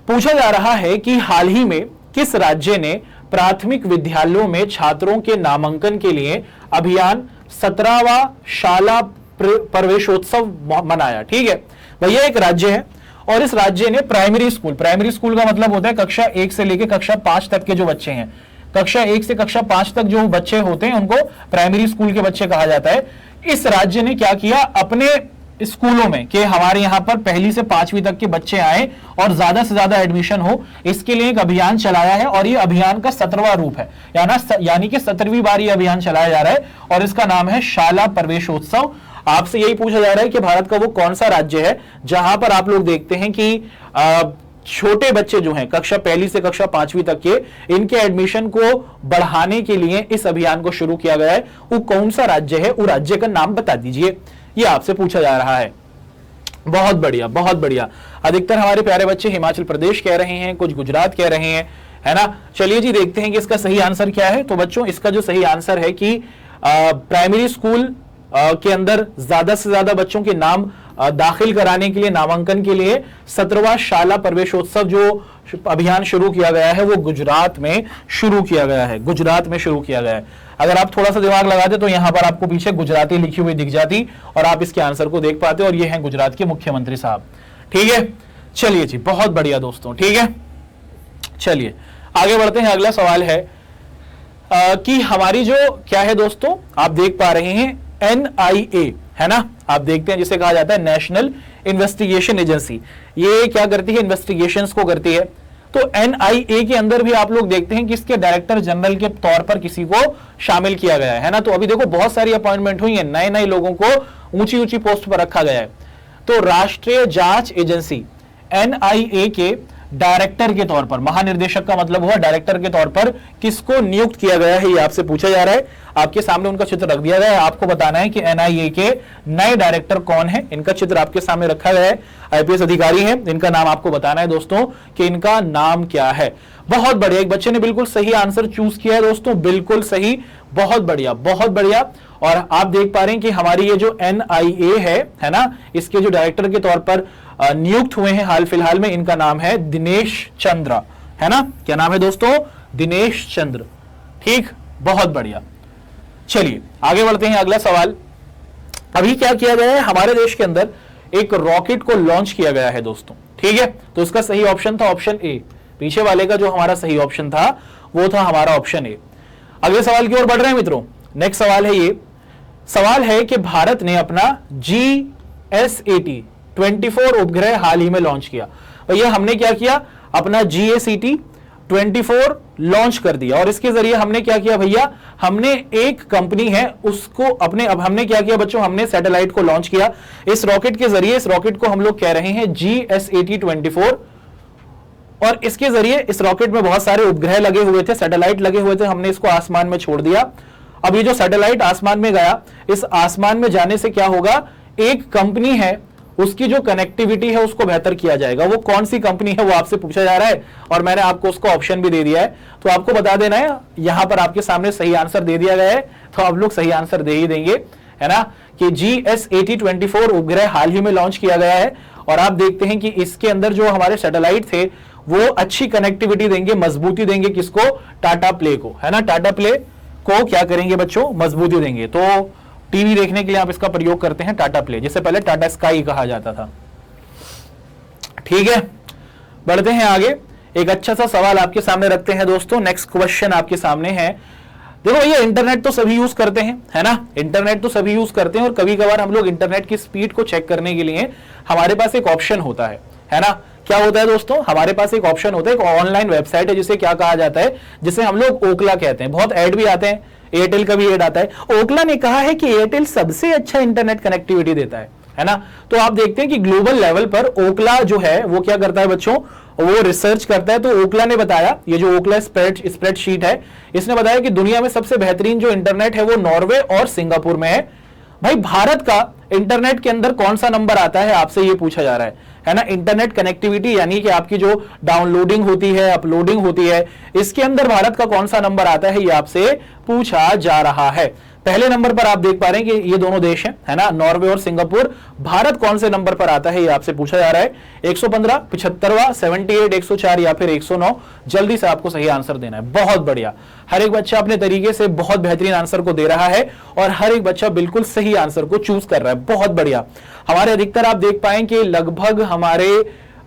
पूछा जा रहा है कि हाल ही में किस राज्य ने प्राथमिक विद्यालयों में छात्रों के नामांकन के लिए अभियान 17वां शाला प्रवेशोत्सव मनाया? ठीक है भैया, एक राज्य है और इस राज्य ने प्राइमरी स्कूल का मतलब होता है कक्षा 1 से लेकर कक्षा 5 तक के जो बच्चे हैं, कक्षा 1 से कक्षा 5 तक जो बच्चे होते हैं उनको प्राइमरी स्कूल के बच्चे कहा जाता है। इस राज्य ने क्या किया, अपने स्कूलों में कि हमारे यहां पर पहली से 5वीं तक के बच्चे आए और ज्यादा से ज्यादा एडमिशन हो, इसके लिए एक अभियान चलाया है और ये अभियान का 17वां रूप है, यानी कि 17वीं बार ये अभियान चलाया जा रहा है और इसका नाम है शाला प्रवेशोत्सव। आपसे यही पूछा जा रहा है कि भारत का वो कौन सा राज्य है जहां पर आप लोग देखते हैं कि छोटे बच्चे जो हैं कक्षा 1 से कक्षा 5वीं तक के, इनके एडमिशन को बढ़ाने के लिए इस अभियान को शुरू किया गया है। वो कौन सा राज्य है, वो राज्य का नाम बता दीजिए, ये आपसे पूछा जा रहा है। बहुत बढ़िया, बहुत बढ़िया। अधिकतर हमारे प्यारे बच्चे हिमाचल प्रदेश कह रहे हैं, कुछ गुजरात कह रहे हैं, है ना। चलिए जी देखते हैं कि इसका सही आंसर क्या है। तो बच्चों इसका जो सही आंसर है कि प्राइमरी स्कूल के अंदर ज्यादा से ज्यादा बच्चों के नाम दाखिल कराने के लिए, नामांकन के लिए 17वां शाला प्रवेशोत्सव जो अभियान शुरू किया गया है वो गुजरात में शुरू किया गया है, गुजरात में शुरू किया गया है। अगर आप थोड़ा सा दिमाग लगाते तो यहां पर आपको पीछे गुजराती लिखी हुई दिख जाती और आप इसके आंसर को देख पाते, और ये हैं गुजरात के मुख्यमंत्री साहब। ठीक है, चलिए जी, बहुत बढ़िया दोस्तों। ठीक है, चलिए आगे बढ़ते हैं। अगला सवाल है कि हमारी जो क्या है दोस्तों, आप देख पा रहे हैं NIA, है ना, आप देखते हैं जिसे कहा जाता है नेशनल इन्वेस्टिगेशन एजेंसी। ये क्या करती है, इन्वेस्टिगेशंस को करती है। तो NIA के अंदर भी आप लोग देखते हैं कि इसके डायरेक्टर जनरल के तौर पर किसी को शामिल किया गया है ना। तो अभी देखो बहुत सारी अपॉइंटमेंट हुई है, नए नए लोगों को ऊंची ऊंची पोस्ट पर रखा गया है। तो राष्ट्रीय जांच एजेंसी NIA के डायरेक्टर के तौर पर, महानिर्देशक का मतलब हुआ डायरेक्टर के तौर पर किसको नियुक्त किया गया है, ये आपसे पूछा जा रहा है। आपके सामने उनका चित्र रख दिया गया है, आपको बताना है कि NIA के नए डायरेक्टर कौन है। इनका चित्र आपके सामने रखा गया है, IPS अधिकारी हैं, इनका नाम आपको बताना है दोस्तों कि इनका नाम क्या है। बहुत बढ़िया, एक बच्चे ने बिल्कुल सही आंसर चूज किया है दोस्तों, बिल्कुल सही, बहुत बढ़िया, बहुत बढ़िया। और आप देख पा रहे हैं कि हमारी ये जो NIA है ना, इसके जो डायरेक्टर के तौर पर नियुक्त हुए हैं हाल फिलहाल में, इनका नाम है दिनेश चंद्र, है ना। क्या नाम है दोस्तों, दिनेश चंद्र। ठीक, बहुत बढ़िया। चलिए आगे बढ़ते हैं। अगला सवाल, अभी क्या किया गया है, हमारे देश के अंदर एक रॉकेट को लॉन्च किया गया है दोस्तों। ठीक है, तो इसका सही ऑप्शन था ऑप्शन ए। पीछे वाले का जो हमारा सही ऑप्शन था वो था हमारा ऑप्शन ए। अगले सवाल की ओर बढ़ रहे हैं मित्रों। नेक्स्ट सवाल है, ये सवाल है कि भारत ने अपना GSAT 24 उपग्रह हाल ही में लॉन्च किया। भैया हमने क्या किया, अपना GSAT 24 लॉन्च कर दिया, और इसके जरिए हमने क्या किया भैया, हमने एक कंपनी है उसको अपने, अब हमने क्या किया बच्चों, हमने सैटेलाइट को लॉन्च किया इस रॉकेट के जरिए। इस रॉकेट को हम लोग कह रहे हैं GSAT 24, और इसके जरिए इस रॉकेट में बहुत सारे उपग्रह लगे हुए थे, सैटेलाइट लगे हुए थे, हमने इसको आसमान में छोड़ दिया। अब ये जो सैटेलाइट आसमान में गया, इस आसमान में जाने से क्या होगा, एक कंपनी है उसकी जो कनेक्टिविटी है उसको बेहतर किया जाएगा। वो कौन सी कंपनी है वो आपसे पूछा जा रहा है, और मैंने आपको उसको ऑप्शन भी दे दिया है, तो आपको बता देना है। यहां पर आपके सामने सही आंसर दे दिया गया है, तो आप लोग सही आंसर दे ही देंगे, है ना, कि GSAT 24 उपग्रह हाल ही में लॉन्च किया गया है। और आप देखते हैं कि इसके अंदर जो हमारे सैटेलाइट थे वो अच्छी कनेक्टिविटी देंगे, मजबूती देंगे, किसको, टाटा प्ले को, है ना। टाटा प्ले को क्या करेंगे बच्चों, मजबूती देंगे। तो टीवी देखने के लिए आप इसका प्रयोग करते हैं टाटा प्ले, जिसे पहले टाटा स्काई कहा जाता था। ठीक है, बढ़ते हैं आगे। एक अच्छा सा सवाल आपके सामने रखते हैं दोस्तों। नेक्स्ट क्वेश्चन आपके सामने है, देखो ये इंटरनेट तो सभी यूज करते हैं, है ना, इंटरनेट तो सभी यूज करते हैं, और कभी कभार हम लोग इंटरनेट की स्पीड को चेक करने के लिए हमारे पास एक ऑप्शन होता है ना। क्या होता है दोस्तों, हमारे पास एक ऑप्शन होता है, एक ऑनलाइन वेबसाइट है जिसे क्या कहा जाता है, जिसे हम लोग ओकला कहते हैं। बहुत ऐड भी आते हैं, एयरटेल का भी ऐड आता है। ओकला ने कहा है कि एयरटेल सबसे अच्छा इंटरनेट कनेक्टिविटी देता है ना। तो आप देखते हैं कि ग्लोबल लेवल पर ओकला जो है वो क्या करता है बच्चों, वो रिसर्च करता है। तो ओकला ने बताया, ये जो ओकला स्प्रेडशीट है, इसने बताया कि दुनिया में सबसे बेहतरीन जो इंटरनेट है वो नॉर्वे और सिंगापुर में है। भाई भारत का इंटरनेट के अंदर कौन सा नंबर आता है, आपसे ये पूछा जा रहा है ना। इंटरनेट कनेक्टिविटी यानी कि आपकी जो डाउनलोडिंग होती है, अपलोडिंग होती है, इसके अंदर भारत का कौन सा नंबर आता है, ये आपसे पूछा जा रहा है। पहले नंबर पर आप देख पा रहे हैं कि ये दोनों देश हैं, है ना, नॉर्वे और सिंगापुर। भारत कौन से नंबर पर आता है ये आपसे पूछा जा रहा है, 115, 75वां, 78, 104 या फिर 109। जल्दी से आपको सही आंसर देना है। बहुत बढ़िया, हर एक बच्चा अपने तरीके से बहुत बेहतरीन आंसर को दे रहा है, और हर एक बच्चा बिल्कुल सही आंसर को चूज कर रहा है। बहुत बढ़िया। हमारे अधिकतर आप देख पाए कि लगभग हमारे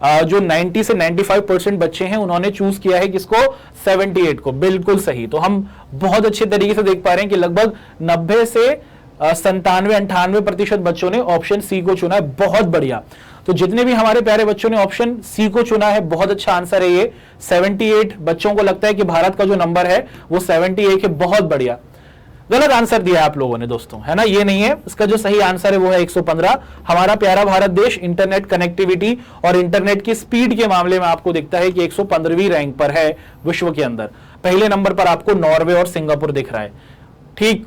जो 90 से 95% बच्चे हैं उन्होंने चूज किया है किसको, 78 को। बिल्कुल सही। तो हम बहुत अच्छे तरीके से देख पा रहे हैं कि लगभग 90 से 97-98% बच्चों ने ऑप्शन सी को चुना है। बहुत बढ़िया। तो जितने भी हमारे प्यारे बच्चों ने ऑप्शन सी को चुना है, बहुत अच्छा आंसर है ये। 78 बच्चों को लगता है कि भारत का जो नंबर है वो 78 है। बहुत बढ़िया। गलत आंसर दिया आप लोगों ने दोस्तों, है ना, ये नहीं है। इसका जो सही आंसर है वो है 115। हमारा प्यारा भारत देश इंटरनेट कनेक्टिविटी और इंटरनेट की स्पीड के मामले में आपको दिखता है कि 115वीं रैंक पर है विश्व के अंदर। पहले नंबर पर आपको नॉर्वे और सिंगापुर दिख रहा है, ठीक।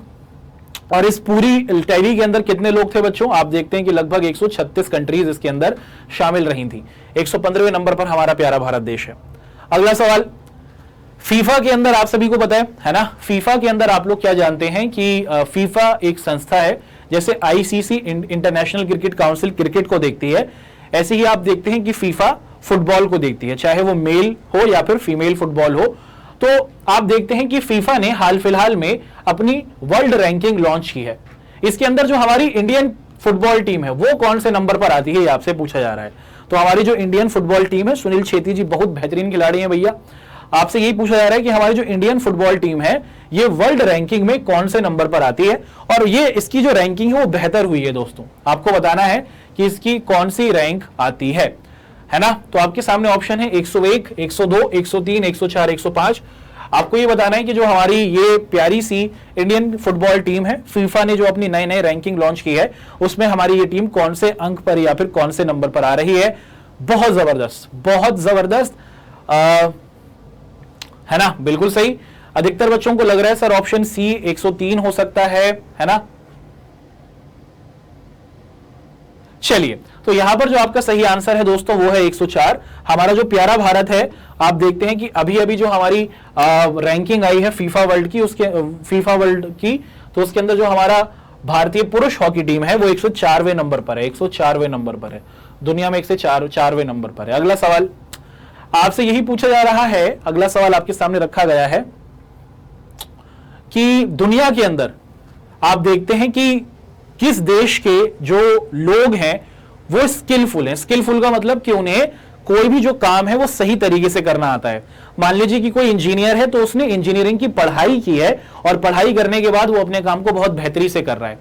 और इस पूरी टैली के अंदर कितने लोग थे बच्चों, आप देखते हैं कि लगभग 136 कंट्रीज इसके अंदर शामिल रही थी। 115वें नंबर पर हमारा प्यारा भारत देश है। अगला सवाल, फीफा के अंदर आप सभी को पता है ना, फीफा के अंदर आप लोग क्या जानते हैं कि फीफा एक संस्था है, जैसे ICC international cricket council cricket को देखती है, ऐसे ही आप देखते हैं कि फीफा फुटबॉल को देखती है, चाहे वो मेल हो या फिर फीमेल फुटबॉल हो। तो आप देखते हैं कि फीफा ने हाल फिलहाल में अपनी वर्ल्ड रैंकिंग लॉन्च की है। इसके अंदर जो हमारी इंडियन फुटबॉल टीम है वो कौन से नंबर पर आती है, ये आपसे पूछा जा रहा है। तो हमारी जो इंडियन फुटबॉल टीम है, सुनील छेत्री जी बहुत बेहतरीन खिलाड़ी हैं भैया, आपसे यही पूछा जा रहा है कि हमारी जो इंडियन फुटबॉल टीम है ये वर्ल्ड रैंकिंग में कौन से नंबर पर आती है। और ये इसकी जो रैंकिंग है वो बेहतर हुई है दोस्तों, आपको बताना है कि इसकी कौन सी रैंक आती है ना। तो आपके सामने ऑप्शन है 101, 102, 103, 104, 105। आपको ये बताना है कि जो हमारी ये प्यारी सी इंडियन फुटबॉल टीम है, फीफा ने जो अपनी नई नई रैंकिंग लॉन्च की है उसमें हमारी ये टीम कौन से अंक पर या फिर कौन से नंबर पर आ रही है। बहुत जबरदस्त, बहुत जबरदस्त, है ना, बिल्कुल सही। अधिकतर बच्चों को लग रहा है सर ऑप्शन सी 103 हो सकता है ना। चलिए, तो यहां पर जो आपका सही आंसर है दोस्तों वो है 104। हमारा जो प्यारा भारत है, आप देखते हैं कि अभी अभी जो हमारी रैंकिंग आई है फीफा वर्ल्ड की, तो उसके अंदर जो हमारा भारतीय पुरुष हॉकी टीम है वो 104वें नंबर पर है, 104वें नंबर पर है, दुनिया में 104वें नंबर पर है। अगला सवाल आपसे यही पूछा जा रहा है, अगला सवाल आपके सामने रखा गया है कि दुनिया के अंदर आप देखते हैं कि किस देश के जो लोग हैं वो स्किलफुल हैं। स्किलफुल का मतलब कि उन्हें कोई भी जो काम है वो सही तरीके से करना आता है। मान लीजिए कि कोई इंजीनियर है तो उसने इंजीनियरिंग की पढ़ाई की है और पढ़ाई करने के बाद वो अपने काम को बहुत बेहतरी से कर रहा है।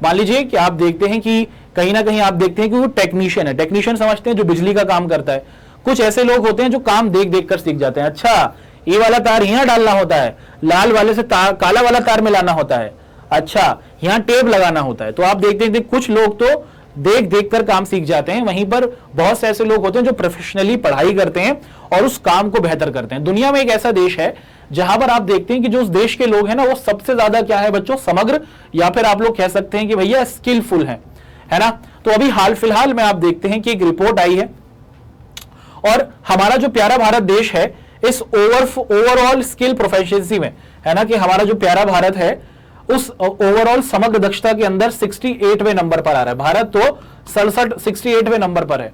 मान लीजिए कि आप देखते हैं कि कहीं ना कहीं आप देखते हैं कि वो टेक्नीशियन है। टेक्नीशियन समझते हैं जो बिजली का काम करता है। कुछ ऐसे लोग होते हैं जो काम देख देख कर सीख जाते हैं। अच्छा, ये वाला तार यहां डालना होता है, लाल वाले से काला वाला तार मिलाना होता है, अच्छा यहां टेप लगाना होता है। तो आप देखते हैं कुछ लोग तो देख देख कर काम सीख जाते हैं, वहीं पर बहुत से ऐसे लोग होते हैं जो प्रोफेशनली पढ़ाई करते हैं और उस काम को बेहतर करते हैं। दुनिया में एक ऐसा देश है जहां पर आप देखते हैं कि जो उस देश के लोग हैं ना वो सबसे ज्यादा क्या है बच्चों, समग्र, या फिर आप लोग कह सकते हैं कि भैया स्किलफुल है ना। तो अभी हाल फिलहाल में आप देखते हैं कि एक रिपोर्ट आई है और हमारा जो प्यारा भारत देश है इस ओवरऑल स्किल प्रोफिशिएंसी में, है ना, कि हमारा जो प्यारा भारत है उस ओवरऑल समग्र दक्षता के अंदर 68वें नंबर पर आ रहा है। भारत तो 68वें नंबर पर है।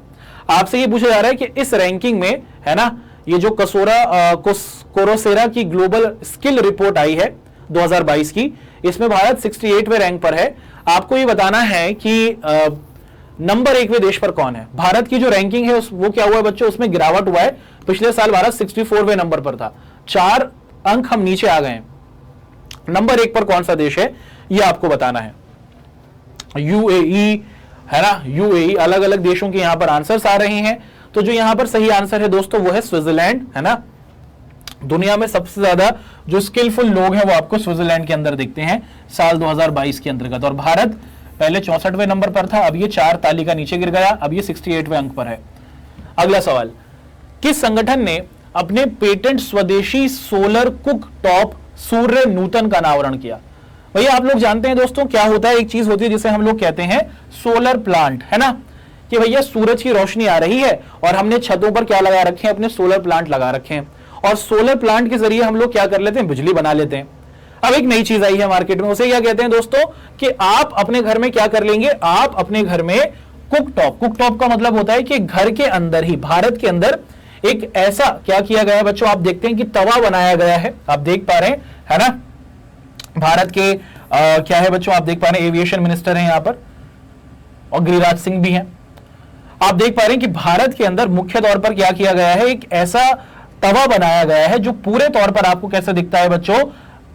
आपसे ये पूछा जा रहा है कि इस रैंकिंग में, है ना, ये जो कोरोसेरा की ग्लोबल स्किल रिपोर्ट आई है 2022 की, इसमें भारत 68वें रैंक पर है। आपको ये बताना है कि नंबर 1वें देश पर कौन है। भारत की जो रैंकिंग है वो क्या हुआ है बच्चों, उसमें गिरावट हुआ है। पिछले साल भारत 64वें नंबर पर था, 4 अंक हम नीचे आ गए हैं। नंबर 1 पर कौन सा देश है ये आपको बताना है। यूएई, है ना, यूएई। अलग अलग देशों के यहां पर आंसर्स आ रहे हैं। तो जो यहां पर सही आंसर है दोस्तों वो है स्विट्जरलैंड, है ना। दुनिया में सबसे ज्यादा जो स्किलफुल लोग हैं वो आपको स्विट्जरलैंड के अंदर दिखते हैं साल 2022 के अंतर्गत। और भारत पहले 64वें नंबर पर था, अब ये 4 तालिका नीचे गिर गया, अब ये 68वें अंक पर है। अगला सवाल, किस संगठन ने अपने पेटेंट स्वदेशी सोलर कुक टॉप सूर्य नूतन का अनावरण किया। भैया आप लोग जानते हैं दोस्तों क्या होता है, एक चीज होती है जिसे हम लोग कहते हैं सोलर प्लांट, है ना, कि भैया सूरज की रोशनी आ रही है और हमने छतों पर क्या लगा रखे हैं, अपने सोलर प्लांट लगा रखे हैं और सोलर प्लांट के जरिए हम लोग क्या कर लेते हैं, बिजली बना लेते हैं। अब एक नई चीज आई है मार्केट में, उसे क्या कहते हैं दोस्तों कि आप अपने घर में क्या कर लेंगे, आप अपने घर में कुकटॉप। कुकटॉप का मतलब होता है कि घर के अंदर ही, भारत के अंदर एक ऐसा क्या किया गया है बच्चों, आप देखते हैं कि तवा बनाया गया है, आप देख पा रहे हैं, है ना। भारत के क्या है बच्चों, आप देख पा रहे हैं एविएशन मिनिस्टर हैं यहां पर और गिरिराज सिंह भी हैं। आप देख पा रहे हैं कि भारत के अंदर मुख्य तौर पर क्या किया गया है, एक ऐसा तवा बनाया गया है जो पूरे तौर पर आपको कैसे दिखता है बच्चों,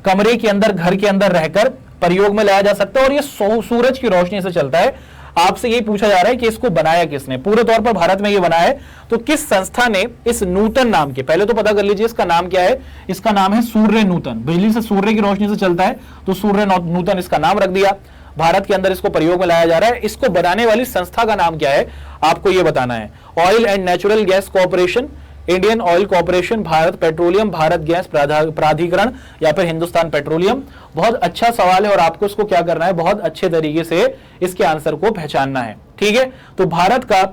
कमरे के अंदर, घर के अंदर रहकर प्रयोग में लाया जा सकता है और ये सूरज की रोशनी से चलता है। आपसे ये पूछा जा रहा है कि इसको बनाया किसने, पूरे तौर पर भारत में ये बना है, तो किस संस्था ने इस नूतन नाम के, पहले तो पता कर लीजिए इसका नाम क्या है, इसका नाम है सूर्य नूतन, बिजली से, सूर्य की रोशनी से चलता है तो सूर्य नूतन इसका नाम रख दिया। भारत के अंदर इसको प्रयोग में लाया जा रहा है। इसको बनाने वाली संस्था का नाम क्या है आपको ये बताना है। Oil and natural gas corporation, Indian oil corporation, Bharat petroleum, Bharat gas प्राधिकरण या फिर हिंदुस्तान पेट्रोलियम। बहुत अच्छा सवाल है और आपको इसको क्या करना है, बहुत अच्छे तरीके से इसके आंसर को पहचानना है। ठीक है, तो भारत का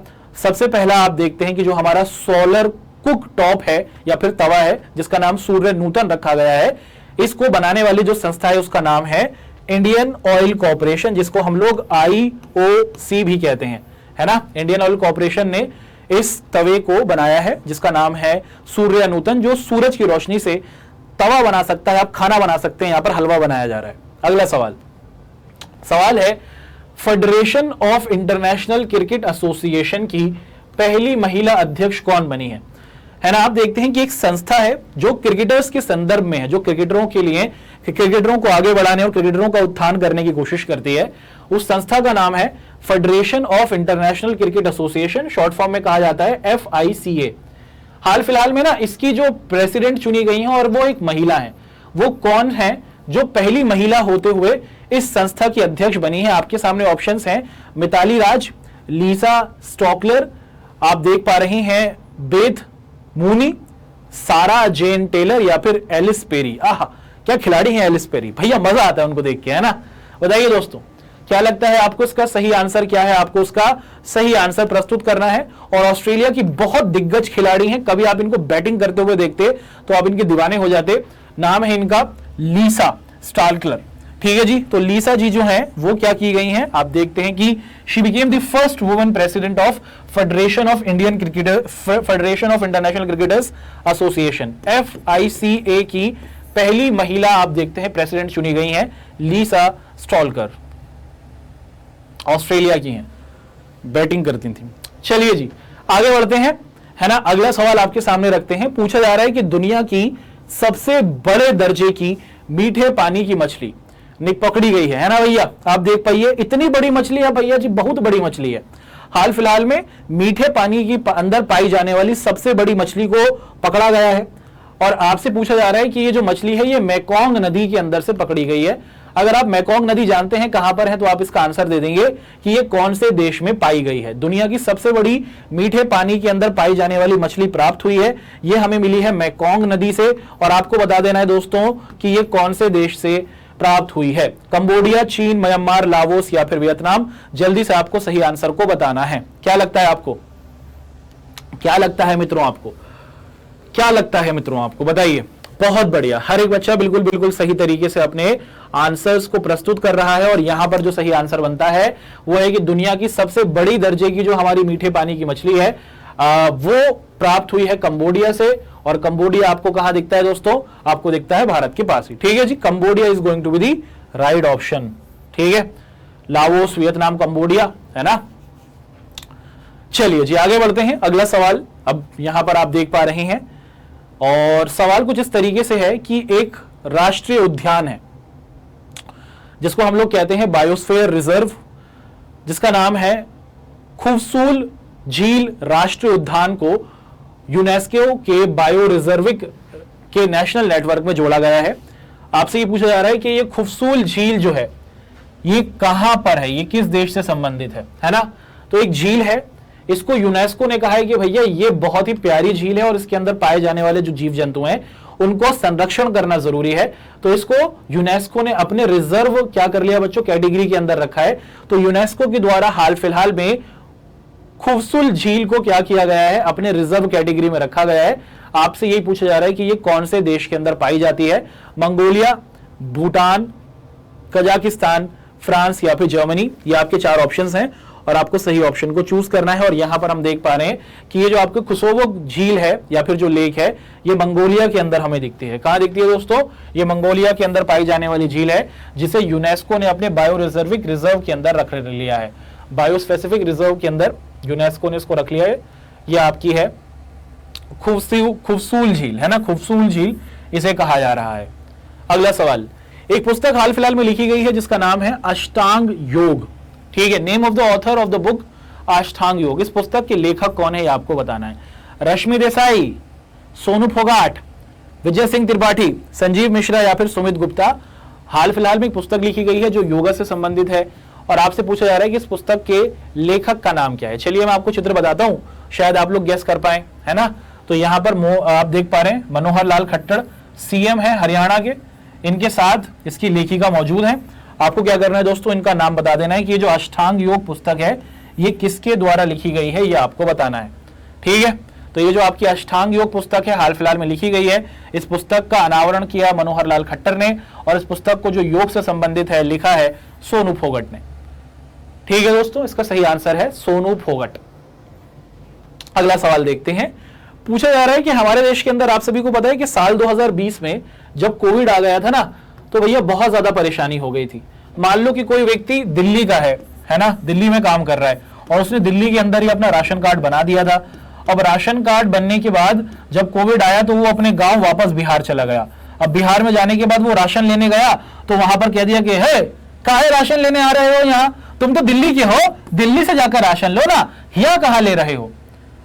सबसे पहला आप देखते हैं कि जो हमारा सोलर कुक टॉप है या फिर तवा है जिसका नाम सूर्य नूतन रखा गया है, इसको बनाने वाली जो संस्था है उसका नाम है इंडियन ऑयल कॉर्पोरेशन, जिसको हम लोग IOC भी कहते हैं, है ना। इंडियन ऑयल कॉर्पोरेशन ने इस तवे को बनाया है जिसका नाम है सूर्य नूतन, जो सूरज की रोशनी से तवा बना सकता है, आप खाना बना सकते हैं, यहां पर हलवा बनाया जा रहा है। अगला सवाल है federation of international cricket association की पहली महिला अध्यक्ष कौन बनी है ना। आप देखते हैं कि एक संस्था है जो क्रिकेटर्स के संदर्भ में है, जो क्रिकेटरों के लिए, क्रिकेटरों को आगे बढ़ाने और क्रिकेटरों का उत्थान करने की कोशिश करती है। उस संस्था का नाम है federation of international cricket association, short form में कहा जाता है FICA। हाल फिलहाल में ना इसकी जो प्रेसिडेंट चुनी गई हैं और वो एक महिला है, वो कौन है जो पहली महिला होते हुए इस संस्था की अध्यक्ष बनी है। आपके सामने ऑप्शंस हैं, मिताली राज, लीसा स्टॉकलर, आप देख पा रही हैं बेथ मूनी, सारा जेन टेलर या फिर एलिस पेरी। आहा क्या खिलाड़ी हैं एलिस पेरी, भैया मजा आता है उनको देख के, है ना। बताइए दोस्तों क्या लगता है आपको, इसका सही आंसर क्या है, आपको उसका सही आंसर प्रस्तुत करना है। और ऑस्ट्रेलिया की बहुत दिग्गज खिलाड़ी हैं, कभी आप इनको बैटिंग करते हुए देखते तो आप इनके दीवाने हो जाते। नाम है इनका लीसा स्टाल्कलर। ठीक है जी, तो लीसा जी जो हैं वो क्या की गई हैं, आप देखते हैं कि she became the first woman president of federation of Indian cricketer, federation of international cricketers association, FICA की पहली महिला आप देखते हैं प्रेसिडेंट चुनी गई हैं, लीसा स्टॉल्कर, ऑस्ट्रेलिया की हैं, बैटिंग करती थी। चलिए जी आगे बढ़ते हैं, है ना। अगला सवाल आपके सामने रखते हैं। पूछा जा रहा है कि दुनिया की सबसे बड़े दर्जे की मीठे पानी की मछली पकड़ी गई है ना भैया। आप देख पाइए इतनी बड़ी मछली है भैया जी, बहुत बड़ी मछली है। हाल फिलहाल में मीठे पानी की अंदर पाई जाने वाली सबसे बड़ी मछली को पकड़ा गया है और आपसे पूछा जा रहा है कि ये जो मछली है ये मेकोंग नदी के अंदर से पकड़ी गई है। अगर आप मेकोंग नदी जानते हैं कहां पर है तो आप इसका आंसर दे देंगे कि ये कौन से देश में पाई गई है। दुनिया की सबसे बड़ी मीठे पानी के अंदर पाई जाने वाली मछली प्राप्त हुई है, ये हमें मिली है मेकोंग नदी से। और आपको बता देना है दोस्तों कि ये कौन से देश से प्राप्त हुई है, कंबोडिया, चीन, म्यांमार, लाओस या फिर वियतनाम। जल्दी से आपको सही आंसर को बताना है। क्या लगता है आपको, क्या लगता है मित्रों आपको, क्या लगता है मित्रों आपको, बताइए। बहुत बढ़िया, हर एक बच्चा बिल्कुल बिल्कुल सही तरीके से अपने आंसर्स को प्रस्तुत कर रहा है। और यहां पर जो सही आंसर बनता है वो है कि दुनिया की सबसे बड़ी दर्जे की जो हमारी मीठे पानी की मछली है वो प्राप्त हुई है कंबोडिया से। और कंबोडिया आपको कहां दिखता है दोस्तों, आपको दिखता है भारत के पास ही। ठीक है जी, Cambodia is going to be the right option. ठीक है, लाओस, वियतनाम, कंबोडिया, है ना। चलिए जी आगे बढ़ते हैं। अगला सवाल अब यहां पर आप देख पा रहे हैं और सवाल कुछ इस तरीके से है कि एक राष्ट्रीय उद्यान है जिसको हम लोग कहते हैं बायोस्फीयर रिजर्व, जिसका नाम है खूबसूल झील राष्ट्रीय उद्यान को यूनेस्को के बायो रिजर्विक के नेशनल नेटवर्क में जोड़ा गया है। आपसे ये पूछा जा रहा है कि ये खूबसूल झील जो है ये कहां पर है, ये किस देश से संबंधित है ना। तो एक झील है, इसको यूनेस्को ने कहा है कि भैया ये बहुत ही प्यारी झील है और इसके अंदर पाए जाने वाले जो जीव जंतु हैं उनको संरक्षण करना जरूरी है। तो इसको यूनेस्को ने अपने रिजर्व क्या कर लिया बच्चों, कैटेगरी के अंदर रखा है। तो यूनेस्को के द्वारा हाल फिलहाल में खूबसूल झील को क्या किया गया है, अपने रिजर्व कैटेगरी में रखा गया है। आपसे यही पूछा जा रहा है कि ये कौन से देश के अंदर पाई जाती है, मंगोलिया, भूटान, कजाकिस्तान, फ्रांस या फिर जर्मनी। ये आपके चार ऑप्शंस हैं और आपको सही ऑप्शन को चूज करना है। और यहां पर हम देख पा रहे हैं कि ये जो आपके कोसोवो झील है या फिर जो लेक है ये मंगोलिया के अंदर हमें दिखती है। कहां दिखती है दोस्तों, ये मंगोलिया के अंदर पाई जाने वाली झील है जिसे यूनेस्को ने अपने बायो रिजर्विक रिजर्व के अंदर रख लिया है, बायो स्पेसिफिक रिजर्व के अंदर यूनेस्को ने इसको रख लिया है, ये आपकी है खूबसूल झील, है ना, खूबसूल झील इसे कहा जा रहा है। अगला सवाल, एक पुस्तक हाल फिलहाल में लिखी गई है जिसका नाम है अष्टांग योग, ठीक है। Name of the author of the book अष्टांग योग। इस पुस्तक के लेखक कौन है ये आपको बताना है। रश्मि देसाई, सोनू फोगाट, विजय सिंह त्रिपाठी, संजीव मिश्रा या फिर सुमित गुप्ता। हाल फिलहाल में एक पुस्तक लिखी गई है जो योगा से संबंधित है और आपसे पूछा जा रहा है कि इस पुस्तक के लेखक का नाम क्या है। चलिए मैं आपको चित्र बताता हूं, शायद आप लोग गेस कर पाए, है ना। तो यहां पर आप देख पा रहे हैं मनोहर लाल खट्टर सीएम है हरियाणा के, इनके साथ इसकी लेखिका मौजूद है। आपको क्या करना है दोस्तों, इनका नाम बता देना है कि ये जो अष्टांग योग पुस्तक है ये किसके द्वारा लिखी गई है, ये आपको बताना है, ठीक है। तो ये जो आपकी अष्टांग योग पुस्तक है हाल फिलहाल में लिखी गई है, इस पुस्तक का अनावरण किया मनोहर लाल खट्टर ने और इस पुस्तक को जो योग से संबंधित है लिखा है सोनू फोगट ने, ठीक है दोस्तों। इसका सही आंसर है सोनू फोगट। अगला सवाल देखते हैं, पूछा जा रहा है कि हमारे देश के अंदर आप सभी को पता है कि साल 2020 में जब कोविड आ गया था ना, तो भैया बहुत ज्यादा परेशानी हो गई थी। मान लो कि कोई व्यक्ति दिल्ली का है ना, दिल्ली में काम कर रहा है और उसने दिल्ली के अंदर ही अपना राशन कार्ड बना दिया था। अब राशन कार्ड बनने के बाद जब कोविड आया तो वो अपने गांव वापस बिहार चला गया। अब बिहार में जाने के बाद वो राशन लेने गया तो वहां पर कह दिया कि है काहे राशन लेने आ रहे हो, यहाँ तुम तो दिल्ली के हो, दिल्ली से जाकर राशन लो ना, यहाँ कहाँ ले रहे हो।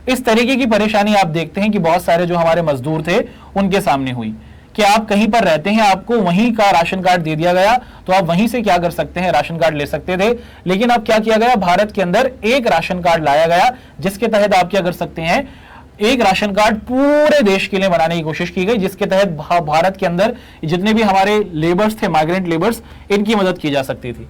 इस तरीके की परेशानी आप देखते हैं कि बहुत सारे जो हमारे मजदूर थे उनके सामने हुई कि आप कहीं पर रहते हैं, आपको वहीं का राशन कार्ड दे दिया गया तो आप वहीं से क्या कर सकते हैं, राशन कार्ड ले सकते थे। लेकिन अब क्या किया गया, भारत के अंदर एक राशन कार्ड लाया गया जिसके तहत आप क्या कर सकते हैं, एक राशन कार्ड पूरे देश के लिए बनाने की कोशिश की गई, जिसके तहत भारत के अंदर जितने भी हमारे लेबर्स थे, माइग्रेंट लेबर्स, इनकी मदद की जा सकती थी।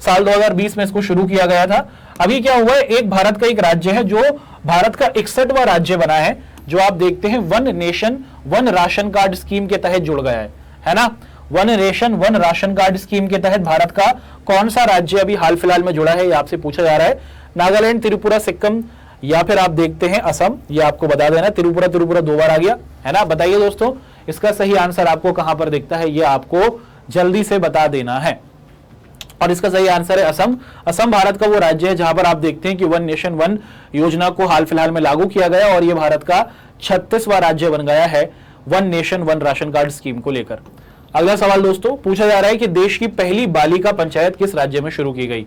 साल 2020 में इसको शुरू किया गया था। अभी क्या हुआ है, एक भारत का एक राज्य है जो भारत का 61वां राज्य बना है, जो आप देखते हैं one nation one ration card scheme के तहत जुड़ गया है ना। One nation one ration card scheme के तहत भारत का कौन सा राज्य अभी हाल फिलहाल में जुड़ा है, ये आपसे पूछा जा रहा है। नागालैंड, त्रिपुरा, सिक्किम या फिर आप देखते हैं असम, ये आपको बता देना। त्रिपुरा दो बार आ गया है ना। बताइए दोस्तों, इसका सही आंसर आपको कहां पर दिखता है, ये आपको जल्दी से बता देना है। और इसका सही आंसर है असम। असम भारत का वो राज्य है जहां पर आप देखते हैं कि वन नेशन वन योजना को हाल फिलहाल में लागू किया गया और ये भारत का 36वां राज्य बन गया है one nation one ration card scheme को लेकर। अगला सवाल दोस्तों, पूछा जा रहा है कि देश की पहली बालिका पंचायत किस राज्य में शुरू की गई।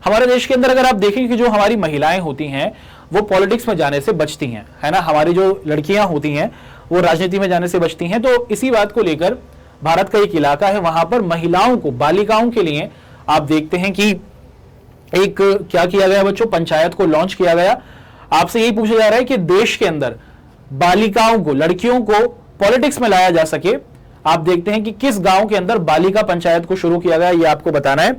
हमारे देश के अंदर अगर आप देखें कि जो हमारी महिलाएं होती हैं वो पॉलिटिक्स में जाने से बचती हैं, है ना। हमारी जो लड़कियां होती हैं वो राजनीति में जाने से बचती हैं। तो इसी बात को लेकर भारत का एक इलाका है, वहां पर महिलाओं को, बालिकाओं के लिए आप देखते हैं कि एक क्या किया गया बच्चों, पंचायत को लॉन्च किया गया। आपसे यही पूछा जा रहा है कि देश के अंदर बालिकाओं को, लड़कियों को पॉलिटिक्स में लाया जा सके। आप देखते हैं कि किस गांव के अंदर बालिका पंचायत को शुरू किया गया, ये आपको बताना है।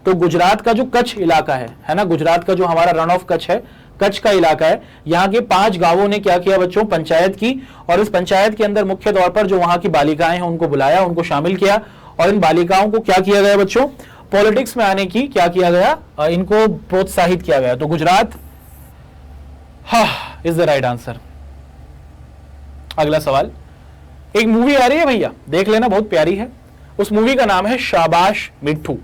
तो गुजरात का जो कच्छ इलाका है ना, गुजरात का जो हमारा रन ऑफ कच्छ है, कच्छ का इलाका है, यहाँ के 5 गांवों ने क्या किया बच्चों, पंचायत की। और इस पंचायत के अंदर मुख्य तौर पर जो वहां की बालिकाएं हैं उनको बुलाया, उनको शामिल किया और इन बालिकाओं को क्या किया गया बच्चों, पॉलिटिक्स में आने की क्या किया गया, इनको प्रोत्साहित किया गया। तो Gujarat is the right answer. अगला सवाल, एक मूवी आ रही है भैया, देख लेना, बहुत प्यारी है। उस मूवी का नाम है शाबाश मिट्ठू।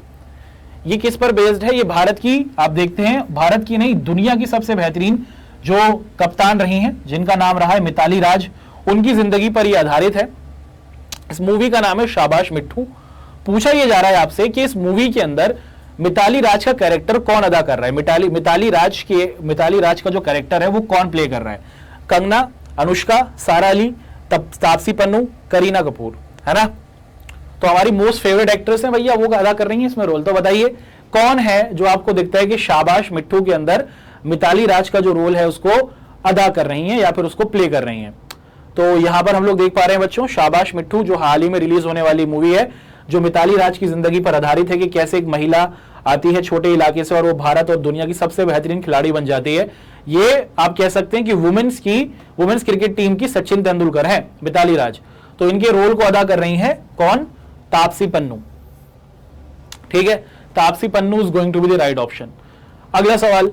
ये किस पर बेस्ड है, ये भारत की, आप देखते हैं भारत की नहीं दुनिया की सबसे बेहतरीन जो कप्तान रही हैं, जिनका नाम रहा है मिताली राज, उनकी जिंदगी पर यह आधारित है। इस मूवी का नाम है शाबाश मिट्ठू। पूछा यह जा रहा है आपसे कि इस मूवी के अंदर मिताली राज का कैरेक्टर कौन अदा कर रहा है, मिताली राज का जो कैरेक्टर है वो कौन प्ले कर रहा है। कंगना, अनुष्का, सारा अली, तापसी पन्नू, करीना कपूर, है ना। तो हमारी मोस्ट फेवरेट एक्ट्रेस है भैया, वो अदा कर रही है इसमें रोल। तो बताइए कौन है जो आपको दिखता है कि शाबाश मिट्ठू के अंदर मिताली राज का जो रोल है उसको अदा कर रही है या फिर उसको प्ले कर रही है। तो यहां पर हम लोग देख पा रहे हैं बच्चों, शाबाश मिट्ठू जो हाल ही में रिलीज होने वाली मूवी है, जो मिताली राज की जिंदगी पर आधारित है कि कैसे एक महिला आती है छोटे इलाके से और वो भारत और दुनिया की सबसे बेहतरीन खिलाड़ी बन जाती है। ये आप कह सकते हैं कि वुमेन्स क्रिकेट टीम की सचिन तेंदुलकर है मिताली राज। तो इनके रोल को अदा कर रही है कौन, तापसी पन्नू, ठीक है। Taapsee Pannu is going to be the right option. अगला सवाल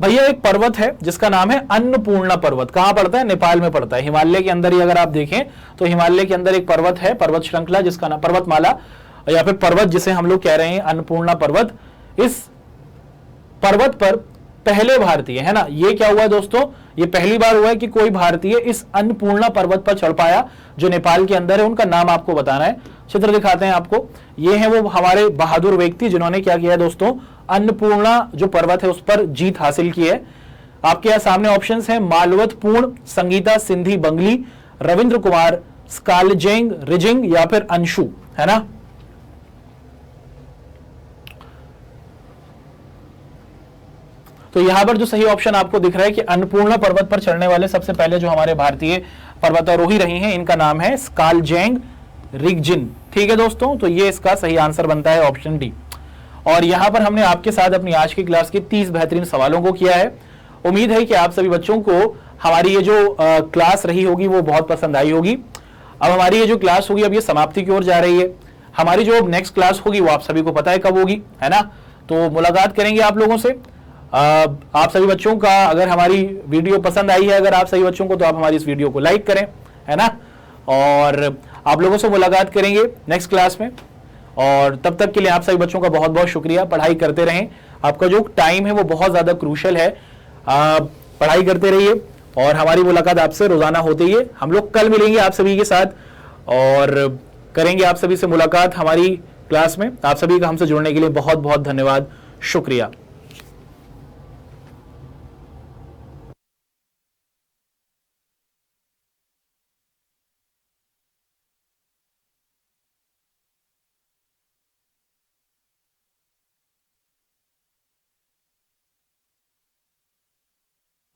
भैया, एक पर्वत है जिसका नाम है अन्नपूर्णा पर्वत। कहां पड़ता है, नेपाल में पड़ता है। हिमालय के अंदर ही अगर आप देखें तो हिमालय के अंदर एक पर्वत है, पर्वत श्रृंखला जिसका नाम पर्वतमाला या फिर पर्वत जिसे हम लोग कह रहे हैं अन्नपूर्णा पर्वत। इस पर्वत पर पहले भारतीय, है ना। ये क्या हुआ दोस्तों, ये पहली बार हुआ है कि कोई भारतीय इस अन्नपूर्णा पर्वत पर चढ़ पाया जो नेपाल के अंदर है। उनका नाम आपको बताना है, चित्र दिखाते हैं आपको। ये है वो हमारे बहादुर व्यक्ति जिन्होंने क्या किया है दोस्तों, अन्नपूर्णा जो पर्वत है उस पर जीत हासिल की है। आपके यहां सामने ऑप्शंस हैं, मालवत पूर्ण, संगीता सिंधी बंगली, रविंद्र कुमार, स्कालजेंग रिजिंग या फिर अंशु, है ना। तो यहां पर जो सही ऑप्शन आपको दिख रहा है कि अन्नपूर्णा पर्वत पर चढ़ने वाले सबसे पहले जो हमारे भारतीय पर्वतारोही रही हैं, इनका नाम है स्कालजेंग रिगजिन। ठीक है दोस्तों, तो ये इसका सही आंसर बनता है ऑप्शन डी। और यहां पर हमने आपके साथ अपनी आज की क्लास के 30 बेहतरीन सवालों को किया है। उम्मीद है कि आप सभी बच्चों को हमारी ये जो क्लास रही होगी वो बहुत पसंद आई होगी। अब हमारी ये जो क्लास होगी अब ये समाप्ति की ओर जा रही है। हमारी जो नेक्स्ट क्लास होगी वो आप सभी को पता है कब होगी, है ना। तो मुलाकात करेंगे आप लोगों से। आप सभी बच्चों का अगर हमारी वीडियो पसंद आई है, अगर आप सभी बच्चों को, तो आप हमारी इस वीडियो को लाइक करें, है ना। और आप लोगों से मुलाकात करेंगे नेक्स्ट क्लास में। और तब तक के लिए आप सभी बच्चों का बहुत बहुत शुक्रिया। पढ़ाई करते रहें, आपका जो टाइम है वो बहुत ज़्यादा क्रूशल है। पढ़ाई करते रहिए और हमारी मुलाकात आपसे रोजाना होती है। हम लोग कल मिलेंगे आप सभी के साथ और करेंगे आप सभी से मुलाकात हमारी क्लास में। आप सभी का हमसे जुड़ने के लिए बहुत बहुत धन्यवाद, शुक्रिया।